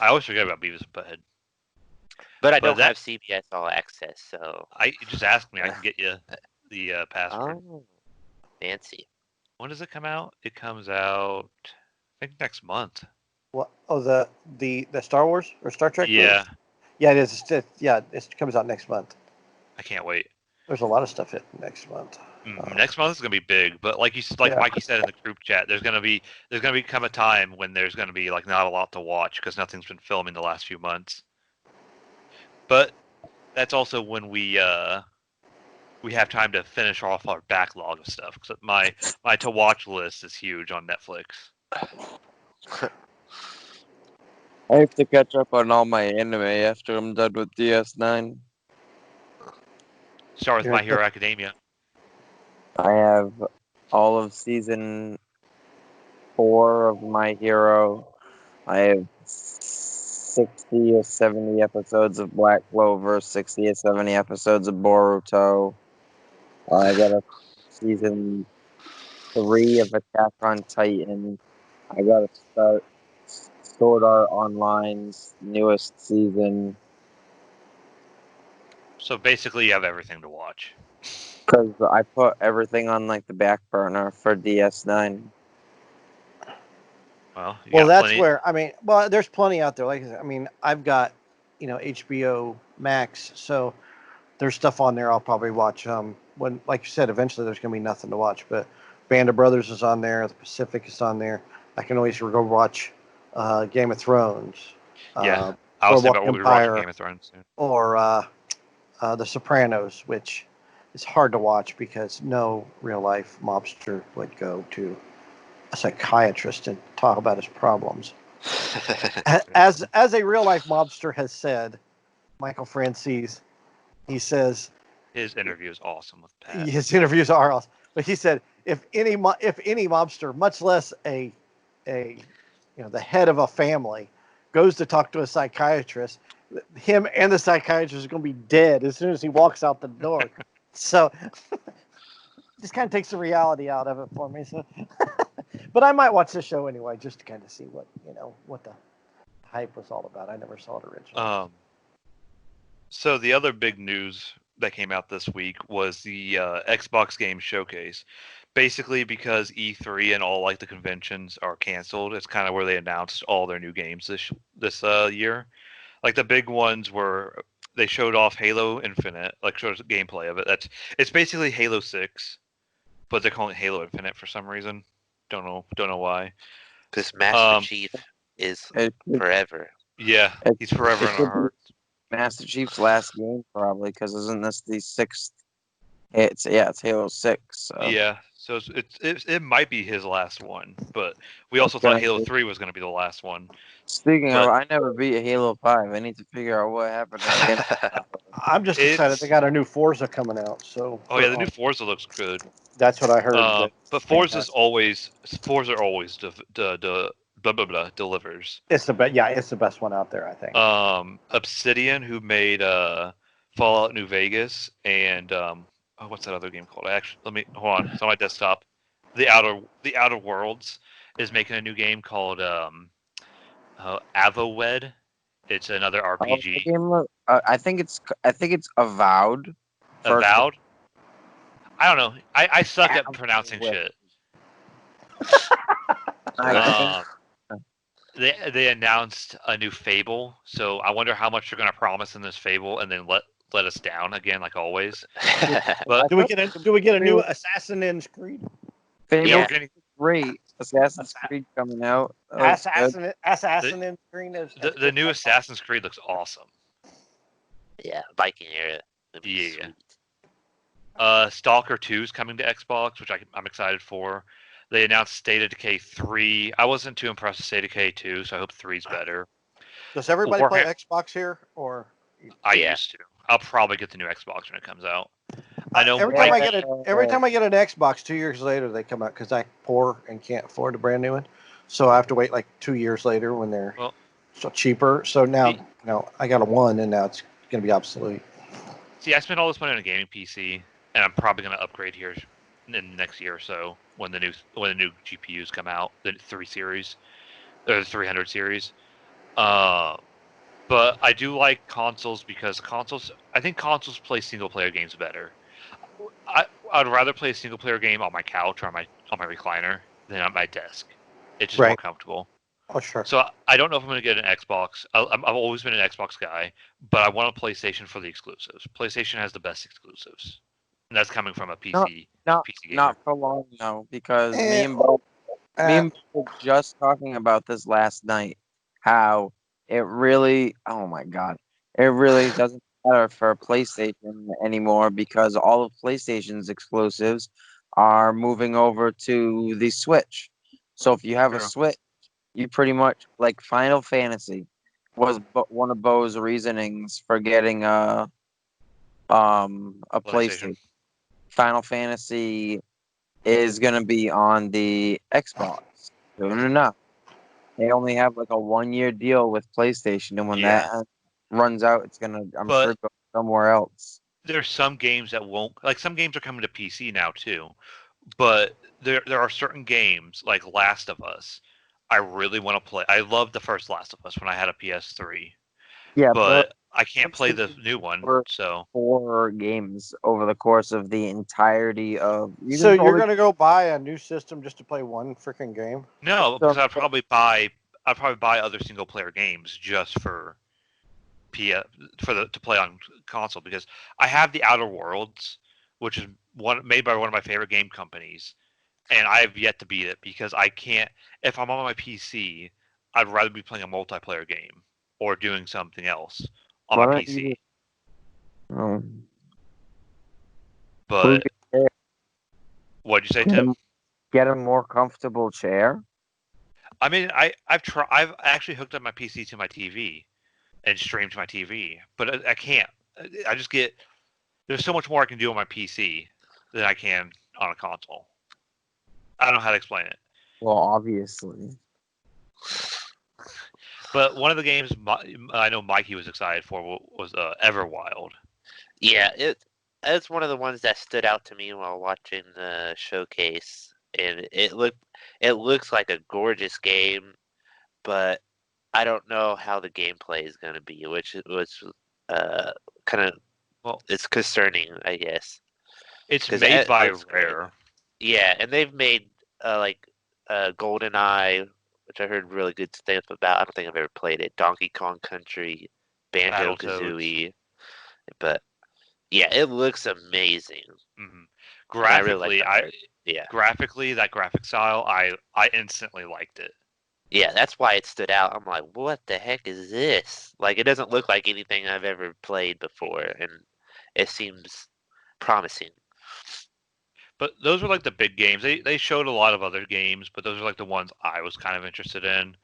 I always forget about Beavis and Butthead. But I don't have CBS All Access, so... Just ask me. I can get you the password. Oh, fancy. When does it come out? It comes out, I think, next month. What? Oh, the Star Wars or Star Trek? Yeah. Movies? Yeah, it is. It comes out next month. I can't wait. There's a lot of stuff hitting next month. Next month is gonna be big, but like Mikey said in the group chat, there's gonna come a time when there's gonna be like not a lot to watch because nothing's been filming the last few months. But that's also when we have time to finish off our backlog of stuff. Cause my to watch list is huge on Netflix. I have to catch up on all my anime after I'm done with DS9. Start with My Hero Academia. I have all of season 4 of My Hero. I have 60 or 70 episodes of Black Clover, 60 or 70 episodes of Boruto. I got a season 3 of Attack on Titan. I got to start Sword Art Online's newest season. So basically, you have everything to watch. Because I put everything on like the back burner for DS9. Well, that's plenty. Where there's plenty out there. Like I mean, I've got HBO Max, so there's stuff on there I'll probably watch. When, like you said, eventually there's going to be nothing to watch. But Band of Brothers is on there. The Pacific is on there. I can always go watch Game of Thrones. Yeah, I was thinking about what we were watching Game of Thrones soon. Or The Sopranos, which is hard to watch because no real life mobster would go to a psychiatrist and talk about his problems. As a real life mobster has said, Michael Francis, he says his interview is awesome with Pat. His interviews are awesome, but he said if any mobster, much less the head of a family, goes to talk to a psychiatrist, him and the psychiatrist are going to be dead as soon as he walks out the door. So just kind of takes the reality out of it for me. So, but I might watch the show anyway, just to kind of see what the hype was all about. I never saw it originally. So the other big news that came out this week was the Xbox Game Showcase. Basically, because E3 and all like the conventions are canceled, it's kind of where they announced all their new games this year. Like the big ones were they showed off Halo Infinite, like showed us gameplay of it. It's basically Halo 6, but they're calling it Halo Infinite for some reason. Don't know why. Because Master Chief is forever. Yeah, he's forever in our hearts. Master Chief's last game probably, because isn't this the 6th? It's Halo 6. So. Yeah, so it might be his last one, but we also thought Halo 3 was going to be the last one. Speaking of, I never beat Halo 5. I need to figure out what happened. I'm just excited they got a new Forza coming out. So the new Forza looks good. That's what I heard. But Forza always delivers. It's the best. Yeah, it's the best one out there, I think. Obsidian, who made Fallout New Vegas, and what's that other game called? Actually, let me hold on. It's on my desktop. The Outer Worlds is making a new game called Avowed. It's another RPG. I think it's Avowed. Avowed. I don't know. I suck at pronouncing shit. They announced a new Fable, so I wonder how much they're going to promise in this Fable, and then let us down again, like always. But do we get a new Assassin's Creed? Fable, great. Assassin's Creed coming out. Assassin's Creed is the new Assassin's Creed looks awesome. Yeah, Viking era. Yeah. Stalker 2 is coming to Xbox, which I'm excited for. They announced State of Decay 3. I wasn't too impressed with State of Decay 2, so I hope 3's better. Does everybody play Xbox here, or? I used to. I'll probably get the new Xbox when it comes out. I know. Every time I get an Xbox, 2 years later they come out because I'm poor and can't afford a brand new one. So I have to wait like 2 years later when they're so cheaper. So now, I got a one, and now it's going to be obsolete. See, I spent all this money on a gaming PC, and I'm probably going to upgrade here in the next year or so when the new GPUs come out, the 3 series or the 300 series. But I do like consoles because I think consoles play single player games better. I'd rather play a single player game on my couch or on my recliner than on my desk. It's just more comfortable. Oh, sure. So I don't know if I'm going to get an Xbox. I've always been an Xbox guy, but I want a PlayStation for the exclusives. PlayStation has the best exclusives, and that's coming from a PC. PC gamer. Not for long, no, because me and Bo were just talking about this last night. How it really, oh my god, it really doesn't matter for PlayStation anymore because all of PlayStation's exclusives are moving over to the Switch. So if you have a Switch, you pretty much, like Final Fantasy was one of Bo's reasonings for getting a PlayStation. Final Fantasy is going to be on the Xbox soon enough. They only have like a 1-year deal with PlayStation, and when that runs out, it's going to, I'm sure, go somewhere else. There's some games that won't, like some games are coming to PC now too, but there are certain games like Last of Us I really want to play. I loved the first Last of Us when I had a PS3. Yeah, but I can't play the new one. So 4 games over the course of the entirety of. So you're gonna go buy a new system just to play one freaking game? No, because I'd probably buy other single player games just for to play on console, because I have the Outer Worlds, which is made by one of my favorite game companies, and I have yet to beat it because I can't. If I'm on my PC, I'd rather be playing a multiplayer game or doing something else on my PC. But what'd you say, Tim? Get a more comfortable chair. I mean, I've actually hooked up my PC to my TV and streamed to my TV, but I can't. I just get there's so much more I can do on my PC than I can on a console. I don't know how to explain it. Well, obviously. But one of the games I know Mikey was excited for was Everwild. Yeah, it's one of the ones that stood out to me while watching the showcase, and it looks like a gorgeous game, but I don't know how the gameplay is going to be, which was kind of it's concerning, I guess. It's made by Rare. Yeah, and they've made like GoldenEye, which I heard really good stuff about. I don't think I've ever played it. Donkey Kong Country, Banjo-Kazooie, but yeah, it looks amazing. Mm-hmm. Graphically, yeah. Graphically, that graphic style, I instantly liked it. Yeah, that's why it stood out. I'm like, what the heck is this? Like, it doesn't look like anything I've ever played before, and it seems promising. But those were like the big games. They showed a lot of other games, but those are like the ones I was kind of interested in.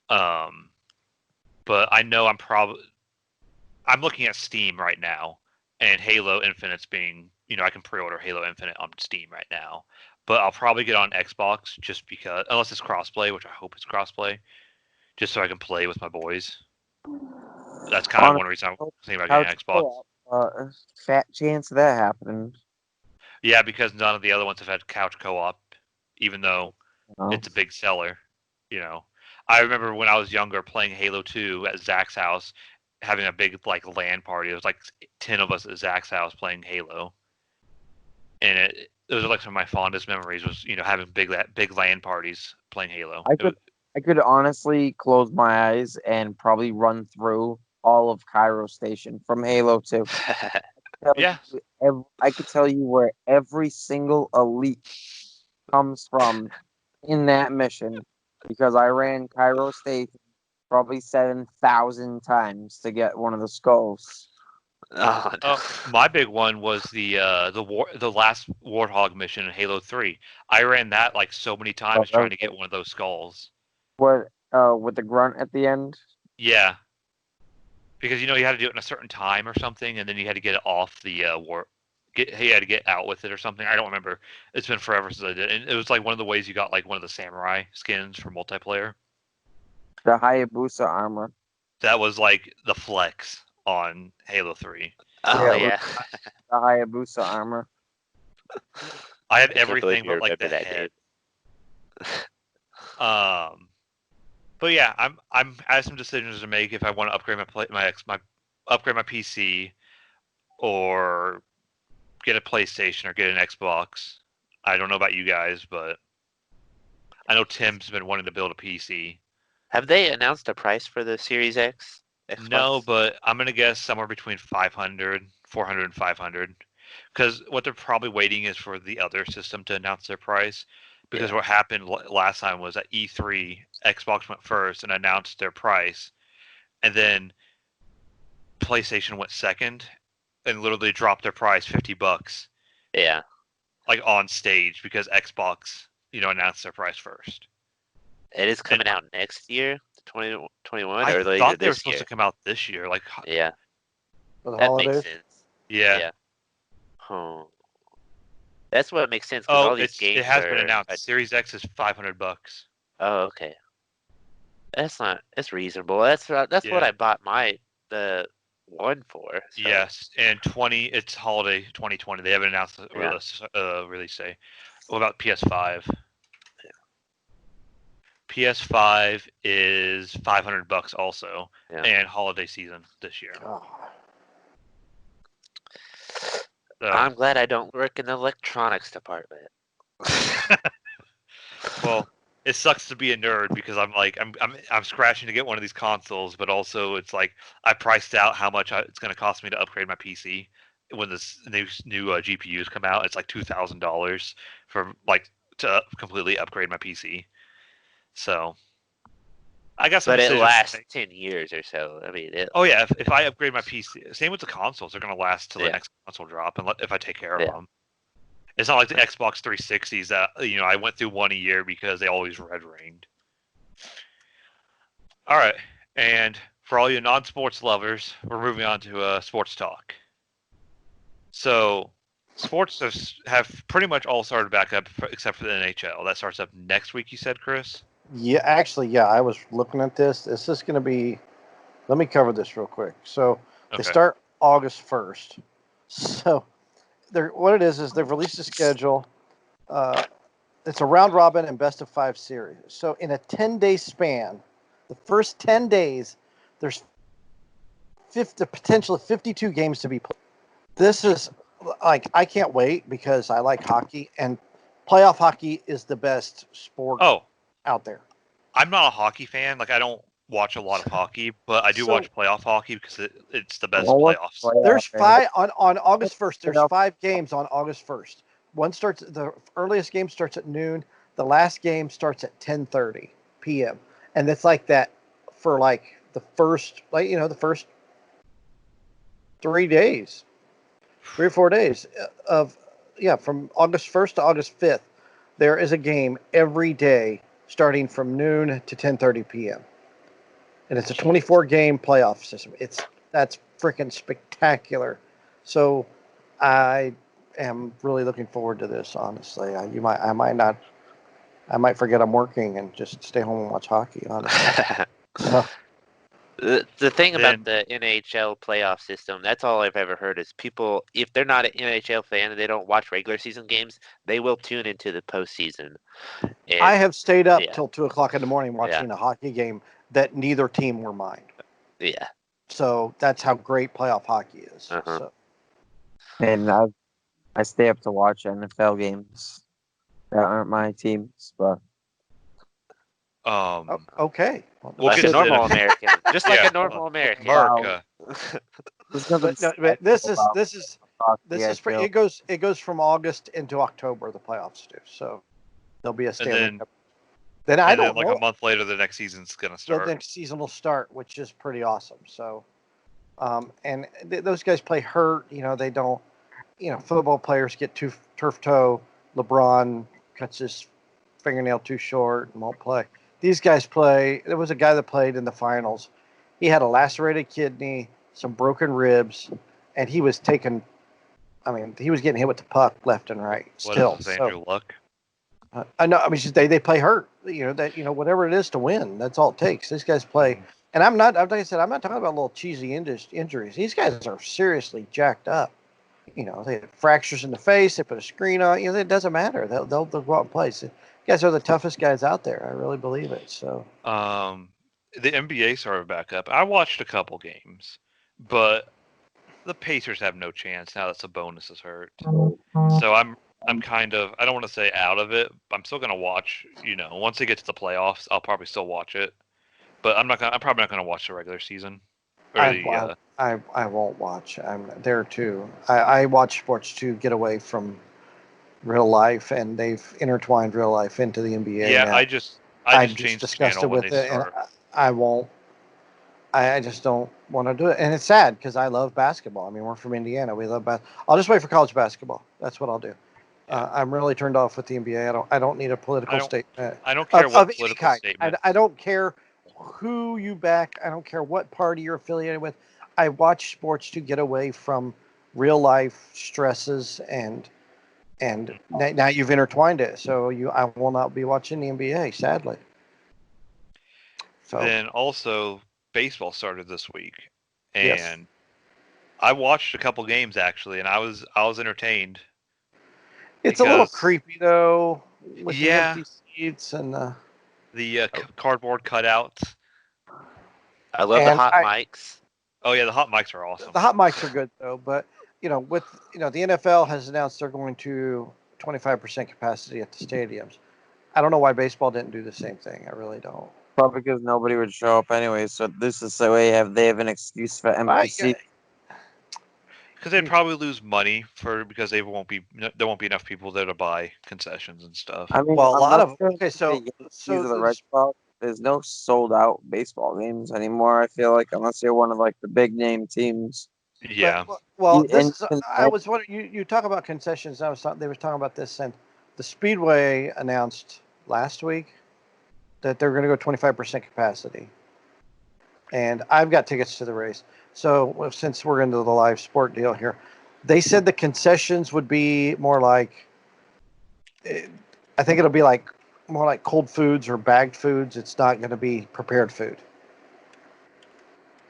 But I know I'm looking at Steam right now, and Halo Infinite's being, I can pre-order Halo Infinite on Steam right now. But I'll probably get on Xbox just because, unless it's crossplay, which I hope it's crossplay, just so I can play with my boys. That's kind of one reason I'm thinking about getting Xbox. Fat chance of that happening. Yeah, because none of the other ones have had couch co-op, even though it's a big seller. I remember when I was younger playing Halo 2 at Zach's house, having a big like LAN party. It was like 10 of us at Zach's house playing Halo, and those are like some of my fondest memories. Was having big LAN parties playing Halo. I could honestly close my eyes and probably run through all of Cairo Station from Halo 2. Yeah, I could tell you where every single elite comes from in that mission, because I ran Cairo Station probably 7,000 times to get one of the skulls. Oh, no. My big one was the last Warthog mission in Halo 3. I ran that like so many times trying to get one of those skulls. What with the grunt at the end? Yeah, because you had to do it in a certain time or something, and then you had to get it off the he had to get out with it or something. I don't remember. It's been forever since I did it. And it was like one of the ways you got like one of the samurai skins for multiplayer. The Hayabusa armor. That was like the flex on Halo 3. Oh, yeah. The Hayabusa armor. I had everything but like the head. But yeah, I have some decisions to make if I want to upgrade upgrade my PC or get a PlayStation or get an Xbox. I don't know about you guys, but I know Tim's been wanting to build a PC. Have they announced a price for the Series X? Xbox? No, but I'm going to guess somewhere between 400 and 500. Because what they're probably waiting is for the other system to announce their price. Because what happened last time was at E3, Xbox went first and announced their price. And then PlayStation went second and literally dropped their price $50. Yeah. Like on stage because Xbox, announced their price first. It is coming out next year, 2021, or later this year. I thought they were supposed to come out this year. Like, yeah. For the that holidays? makes sense. Yeah. Oh. That's what makes sense. All these games it has been announced. Series X is $500. Oh, okay. That's reasonable. That's what I bought the one for. So. Yes, and it's holiday 2020. They haven't announced the release day. What about PS5? Yeah. PS5 is $500 also, and holiday season this year. Oh. I'm glad I don't work in the electronics department. Well, it sucks to be a nerd because I'm scratching to get one of these consoles, but also it's like I priced out how much it's going to cost me to upgrade my PC when this new GPUs come out. It's like $2,000 for to completely upgrade my PC. So I got some. But it lasts 10 years or so. I mean, if I upgrade my PC, same with the consoles, they're going to last till the next console drop, and if I take care of them. It's not like the Xbox 360s that I went through one a year because they always red ringed. All right, and for all you non-sports lovers, we're moving on to sports talk. So, sports have pretty much all started back up except for the NHL. That starts up next week. You said, Chris? Yeah, actually, yeah. I was looking at this. This is going to be. Let me cover this real quick. So they start August 1st. So what it is they've released a schedule. It's a round robin and best of 5 series. So in a 10-day span, the first 10 days, there's the potential of 52 games to be played. This is I can't wait because I like hockey, and playoff hockey is the best sport out there. I'm not a hockey fan. I don't watch a lot of hockey, but I do watch playoff hockey because it's the best playoffs. There's 5 on August 1st. There's 5 games on August 1st. The earliest game starts at noon. The last game starts at 10:30 p.m. And it's like that for the first the first 3 days. 3 or 4 days from August 1st to August 5th. There is a game every day starting from noon to 10:30 p.m. And it's a 24-game playoff system. That's freaking spectacular. So I am really looking forward to this. Honestly, I might forget I'm working and just stay home and watch hockey. Honestly, the thing about the NHL playoff system, that's all I've ever heard is people, if they're not an NHL fan and they don't watch regular season games, they will tune into the postseason. And I have stayed up till 2:00 in the morning watching a hockey game that neither team were mine. Yeah. So that's how great playoff hockey is. Uh-huh. So. And I stay up to watch NFL games that aren't my teams, but okay. Like a normal American, just like a normal American. America. But this is it goes from August into October. The playoffs do, so there'll be a Stanley Cup. Then I don't know. A month later, the next season's gonna start. The next season will start, which is pretty awesome. So, and those guys play hurt. They don't. Football players get turf toe. LeBron cuts his fingernail too short and won't play. These guys play. There was a guy that played in the finals. He had a lacerated kidney, some broken ribs, and he was taking. He was getting hit with the puck left and right. Still, what is this, Andrew Luck? I know. They play hurt. Whatever it is to win, that's all it takes. These guys play, and I'm not. Like I said, I'm not talking about little cheesy injuries. These guys are seriously jacked up. They have fractures in the face. They put a screen on. It doesn't matter. They'll go out and play. So, guys are the toughest guys out there. I really believe it. So, the NBA started back up. I watched a couple games, but the Pacers have no chance now that Sabonis is hurt. So I'm kind of, I don't want to say out of it, but I'm still gonna watch. Once they get to the playoffs, I'll probably still watch it. But I'm probably not gonna watch the regular season. I won't watch. I'm there too. I watch sports to get away from real life, and they've intertwined real life into the NBA. Yeah, now. I just changed disgusted with it, and I won't. I just don't want to do it, and it's sad because I love basketball. We're from Indiana. We love basketball. I'll just wait for college basketball. That's what I'll do. I'm really turned off with the NBA. I don't need a political statement. I don't care what political statement. I don't care who you back. I don't care what party you're affiliated with. I watch sports to get away from real life stresses, and now you've intertwined it. So I will not be watching the NBA, sadly. So then also baseball started this week, and I watched a couple games actually, and I was entertained. It's a little creepy though, with the empty seats and the cardboard cutouts. I love the hot mics. Oh yeah, the hot mics are awesome. The hot mics are good though, but the NFL has announced they're going to 25% capacity at the stadiums. I don't know why baseball didn't do the same thing. I really don't. Probably because nobody would show up anyway. So this is the way they have an excuse for empty seats. Because they'd probably lose money because there won't be enough people there to buy concessions and stuff. I mean, well, a lot of the Red Sox, there's no sold out baseball games anymore. I feel like unless you're one of like the big name teams. Yeah. I was wondering. You talk about concessions. They were talking about this, and the Speedway announced last week that they're going to go 25% capacity. And I've got tickets to the race. So since we're into the live sport deal here, they said the concessions would be more like, I think it'll be like more like cold foods or bagged foods. It's not going to be prepared food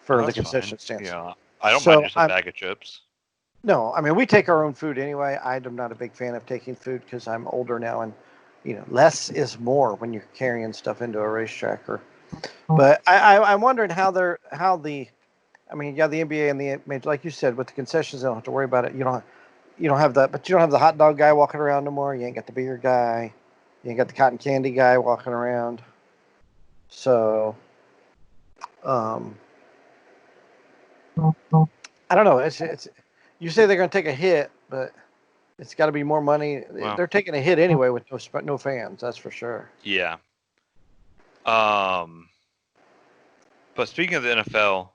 for the concession stands. Yeah, I don't mind just a bag of chips. No, I mean, we take our own food anyway. I'm not a big fan of taking food because I'm older now, and less is more when you're carrying stuff into a racetrack. But I'm wondering the NBA and the major, like you said, with the concessions, they don't have to worry about it. You don't have the hot dog guy walking around no more. You ain't got the beer guy. You ain't got the cotton candy guy walking around. So, I don't know. It's you say they're going to take a hit, but it's got to be more money. Well, they're taking a hit anyway with no fans. That's for sure. Yeah. But speaking of the NFL,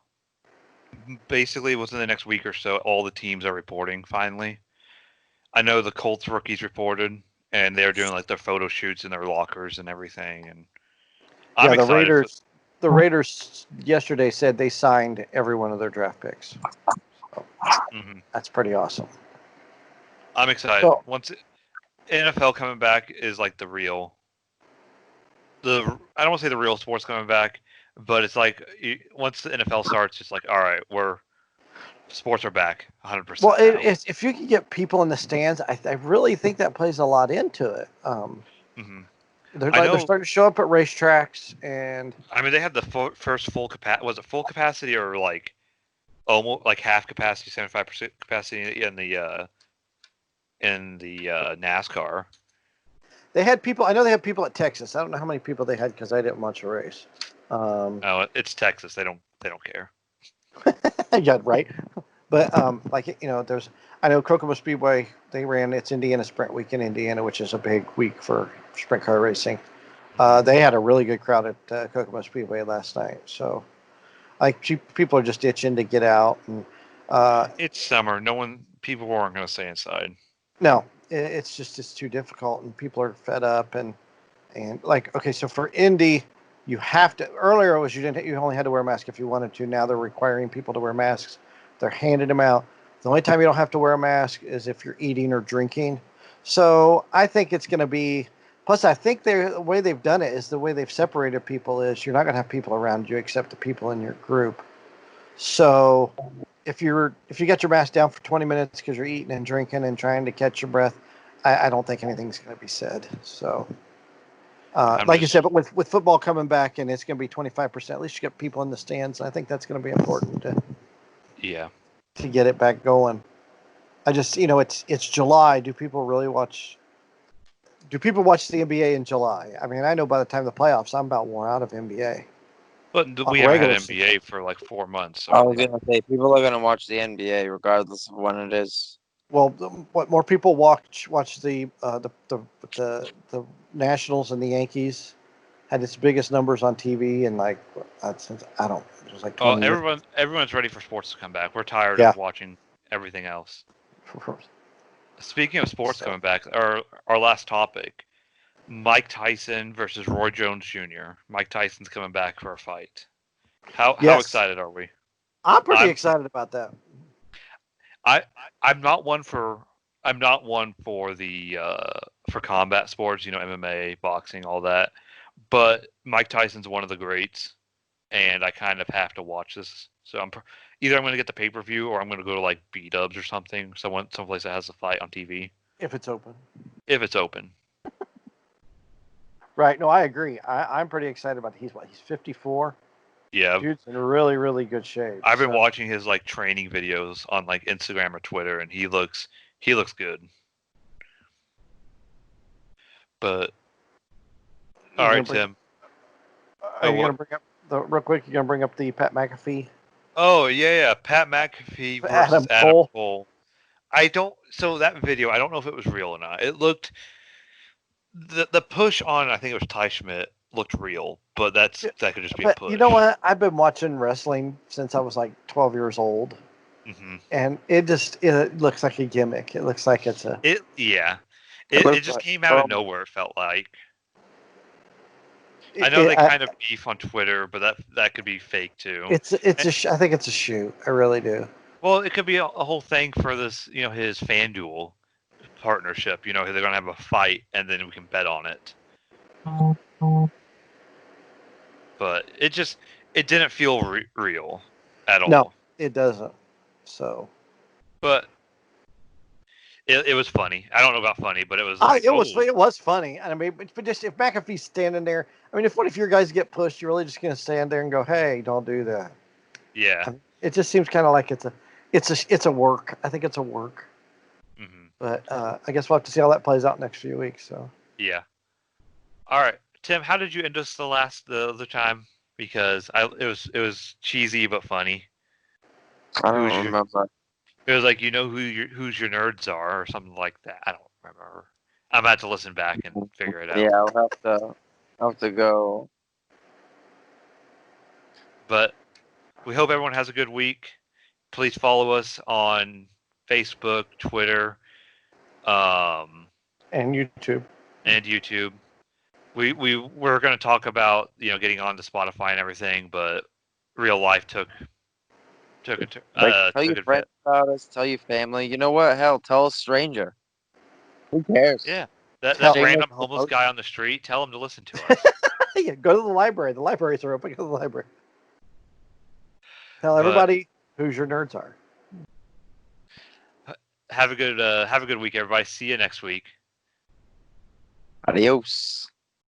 basically within the next week or so, all the teams are reporting finally. I know the Colts rookies reported, and they're doing like their photo shoots in their lockers and everything. And I'm excited. The Raiders yesterday said they signed every one of their draft picks. So, That's pretty awesome. I'm excited. Once NFL coming back is like I don't want to say the real sports coming back, but it's like once the NFL starts, it's like, all right, sports are back 100%. Well, if you can get people in the stands, I really think that plays a lot into it. They're starting to show up at racetracks, and I mean, they had the first full capacity. Was it full capacity or like almost like half capacity, 75% capacity in the NASCAR? They had people. I know they had people at Texas. I don't know how many people they had because I didn't watch a race. It's Texas. They don't care. Yeah, right. But there's. I know Kokomo Speedway. They ran its Indiana Sprint Week in Indiana, which is a big week for sprint car racing. They had a really good crowd at Kokomo Speedway last night. So, people are just itching to get out. And it's summer. People weren't going to stay inside. No, it's too difficult, and people are fed up. And so for Indy, you have to. Earlier it was you only had to wear a mask if you wanted to. Now they're requiring people to wear masks. They're handing them out. The only time you don't have to wear a mask is if you're eating or drinking. So I think it's going to be. Plus, I think the way they've done it is the way they've separated people is you're not going to have people around you except the people in your group. So if you got your mask down for 20 minutes because you're eating and drinking and trying to catch your breath, I don't think anything's going to be said. So, you said, but with football coming back and it's going to be 25%, at least you get people in the stands. I think that's going to be important to get it back going. I just, it's July. Do people really watch? Do people watch the NBA in July? I mean, I know by the time the playoffs, I'm about worn out of NBA. But we haven't had NBA for like 4 months. So. I was gonna say people are gonna watch the NBA regardless of when it is. Well, what more people watch the Nationals and the Yankees had its biggest numbers on TV and since it was like 20 years. Everyone's ready for sports to come back. We're tired of watching everything else. Speaking of sports coming back, our last topic. Mike Tyson versus Roy Jones Jr. Mike Tyson's coming back for a fight. How excited are we? I'm pretty excited about that. I'm not one for the for combat sports, MMA, boxing, all that. But Mike Tyson's one of the greats, and I kind of have to watch this. So either I'm going to get the pay-per-view or I'm going to go to like B-Dubs or something, someplace that has a fight on TV. If it's open. Right. No, I agree. I'm pretty excited about it. He's 54. Yeah. Dude's in really, really good shape. I've been watching his like training videos on like Instagram or Twitter, and he looks good. But All right, Tim. Are you gonna bring up real quick? You gonna bring up the Pat McAfee? Oh yeah, Pat McAfee versus Adam Cole. So that video, I don't know if it was real or not. It looked the push on, I think it was Ty Schmidt, looked real, but that could just be a push. You know what? I've been watching wrestling since I was like 12 years old, and it looks like a gimmick. It looks like it's a it just came out of nowhere. It felt like. I know they kind of beef on Twitter, but that could be fake too. I think it's a shoot. I really do. Well, it could be a whole thing for this, his FanDuel partnership. They're gonna have a fight, and then we can bet on it. But it didn't feel real at all. No, it doesn't. So. But it was funny. I don't know about funny, but it was. It was funny. I mean, but just if McAfee's standing there, I mean, if your guys get pushed, you're really just gonna stand there and go, "Hey, don't do that." Yeah. I mean, it just seems kind of like it's a work. I think it's a work. Mm-hmm. But I guess we'll have to see how that plays out next few weeks. So. Yeah. All right, Tim. How did you end us the other time? Because it was cheesy but funny. I don't remember. It was like who's your nerds are or something like that. I don't remember. I'm about to listen back and figure it out. Yeah, I'll have to go. But we hope everyone has a good week. Please follow us on Facebook, Twitter, and YouTube. We're going to talk about getting on to Spotify and everything, but real life took tell your friends about us. Tell your family. You know what? Hell, tell a stranger. Who cares? Yeah, that random homeless guy on the street. Tell him to listen to us. Yeah, go to the library. The libraries are open. Go to the library. Tell everybody whose your nerds are. Have a good week, everybody. See you next week. Adios.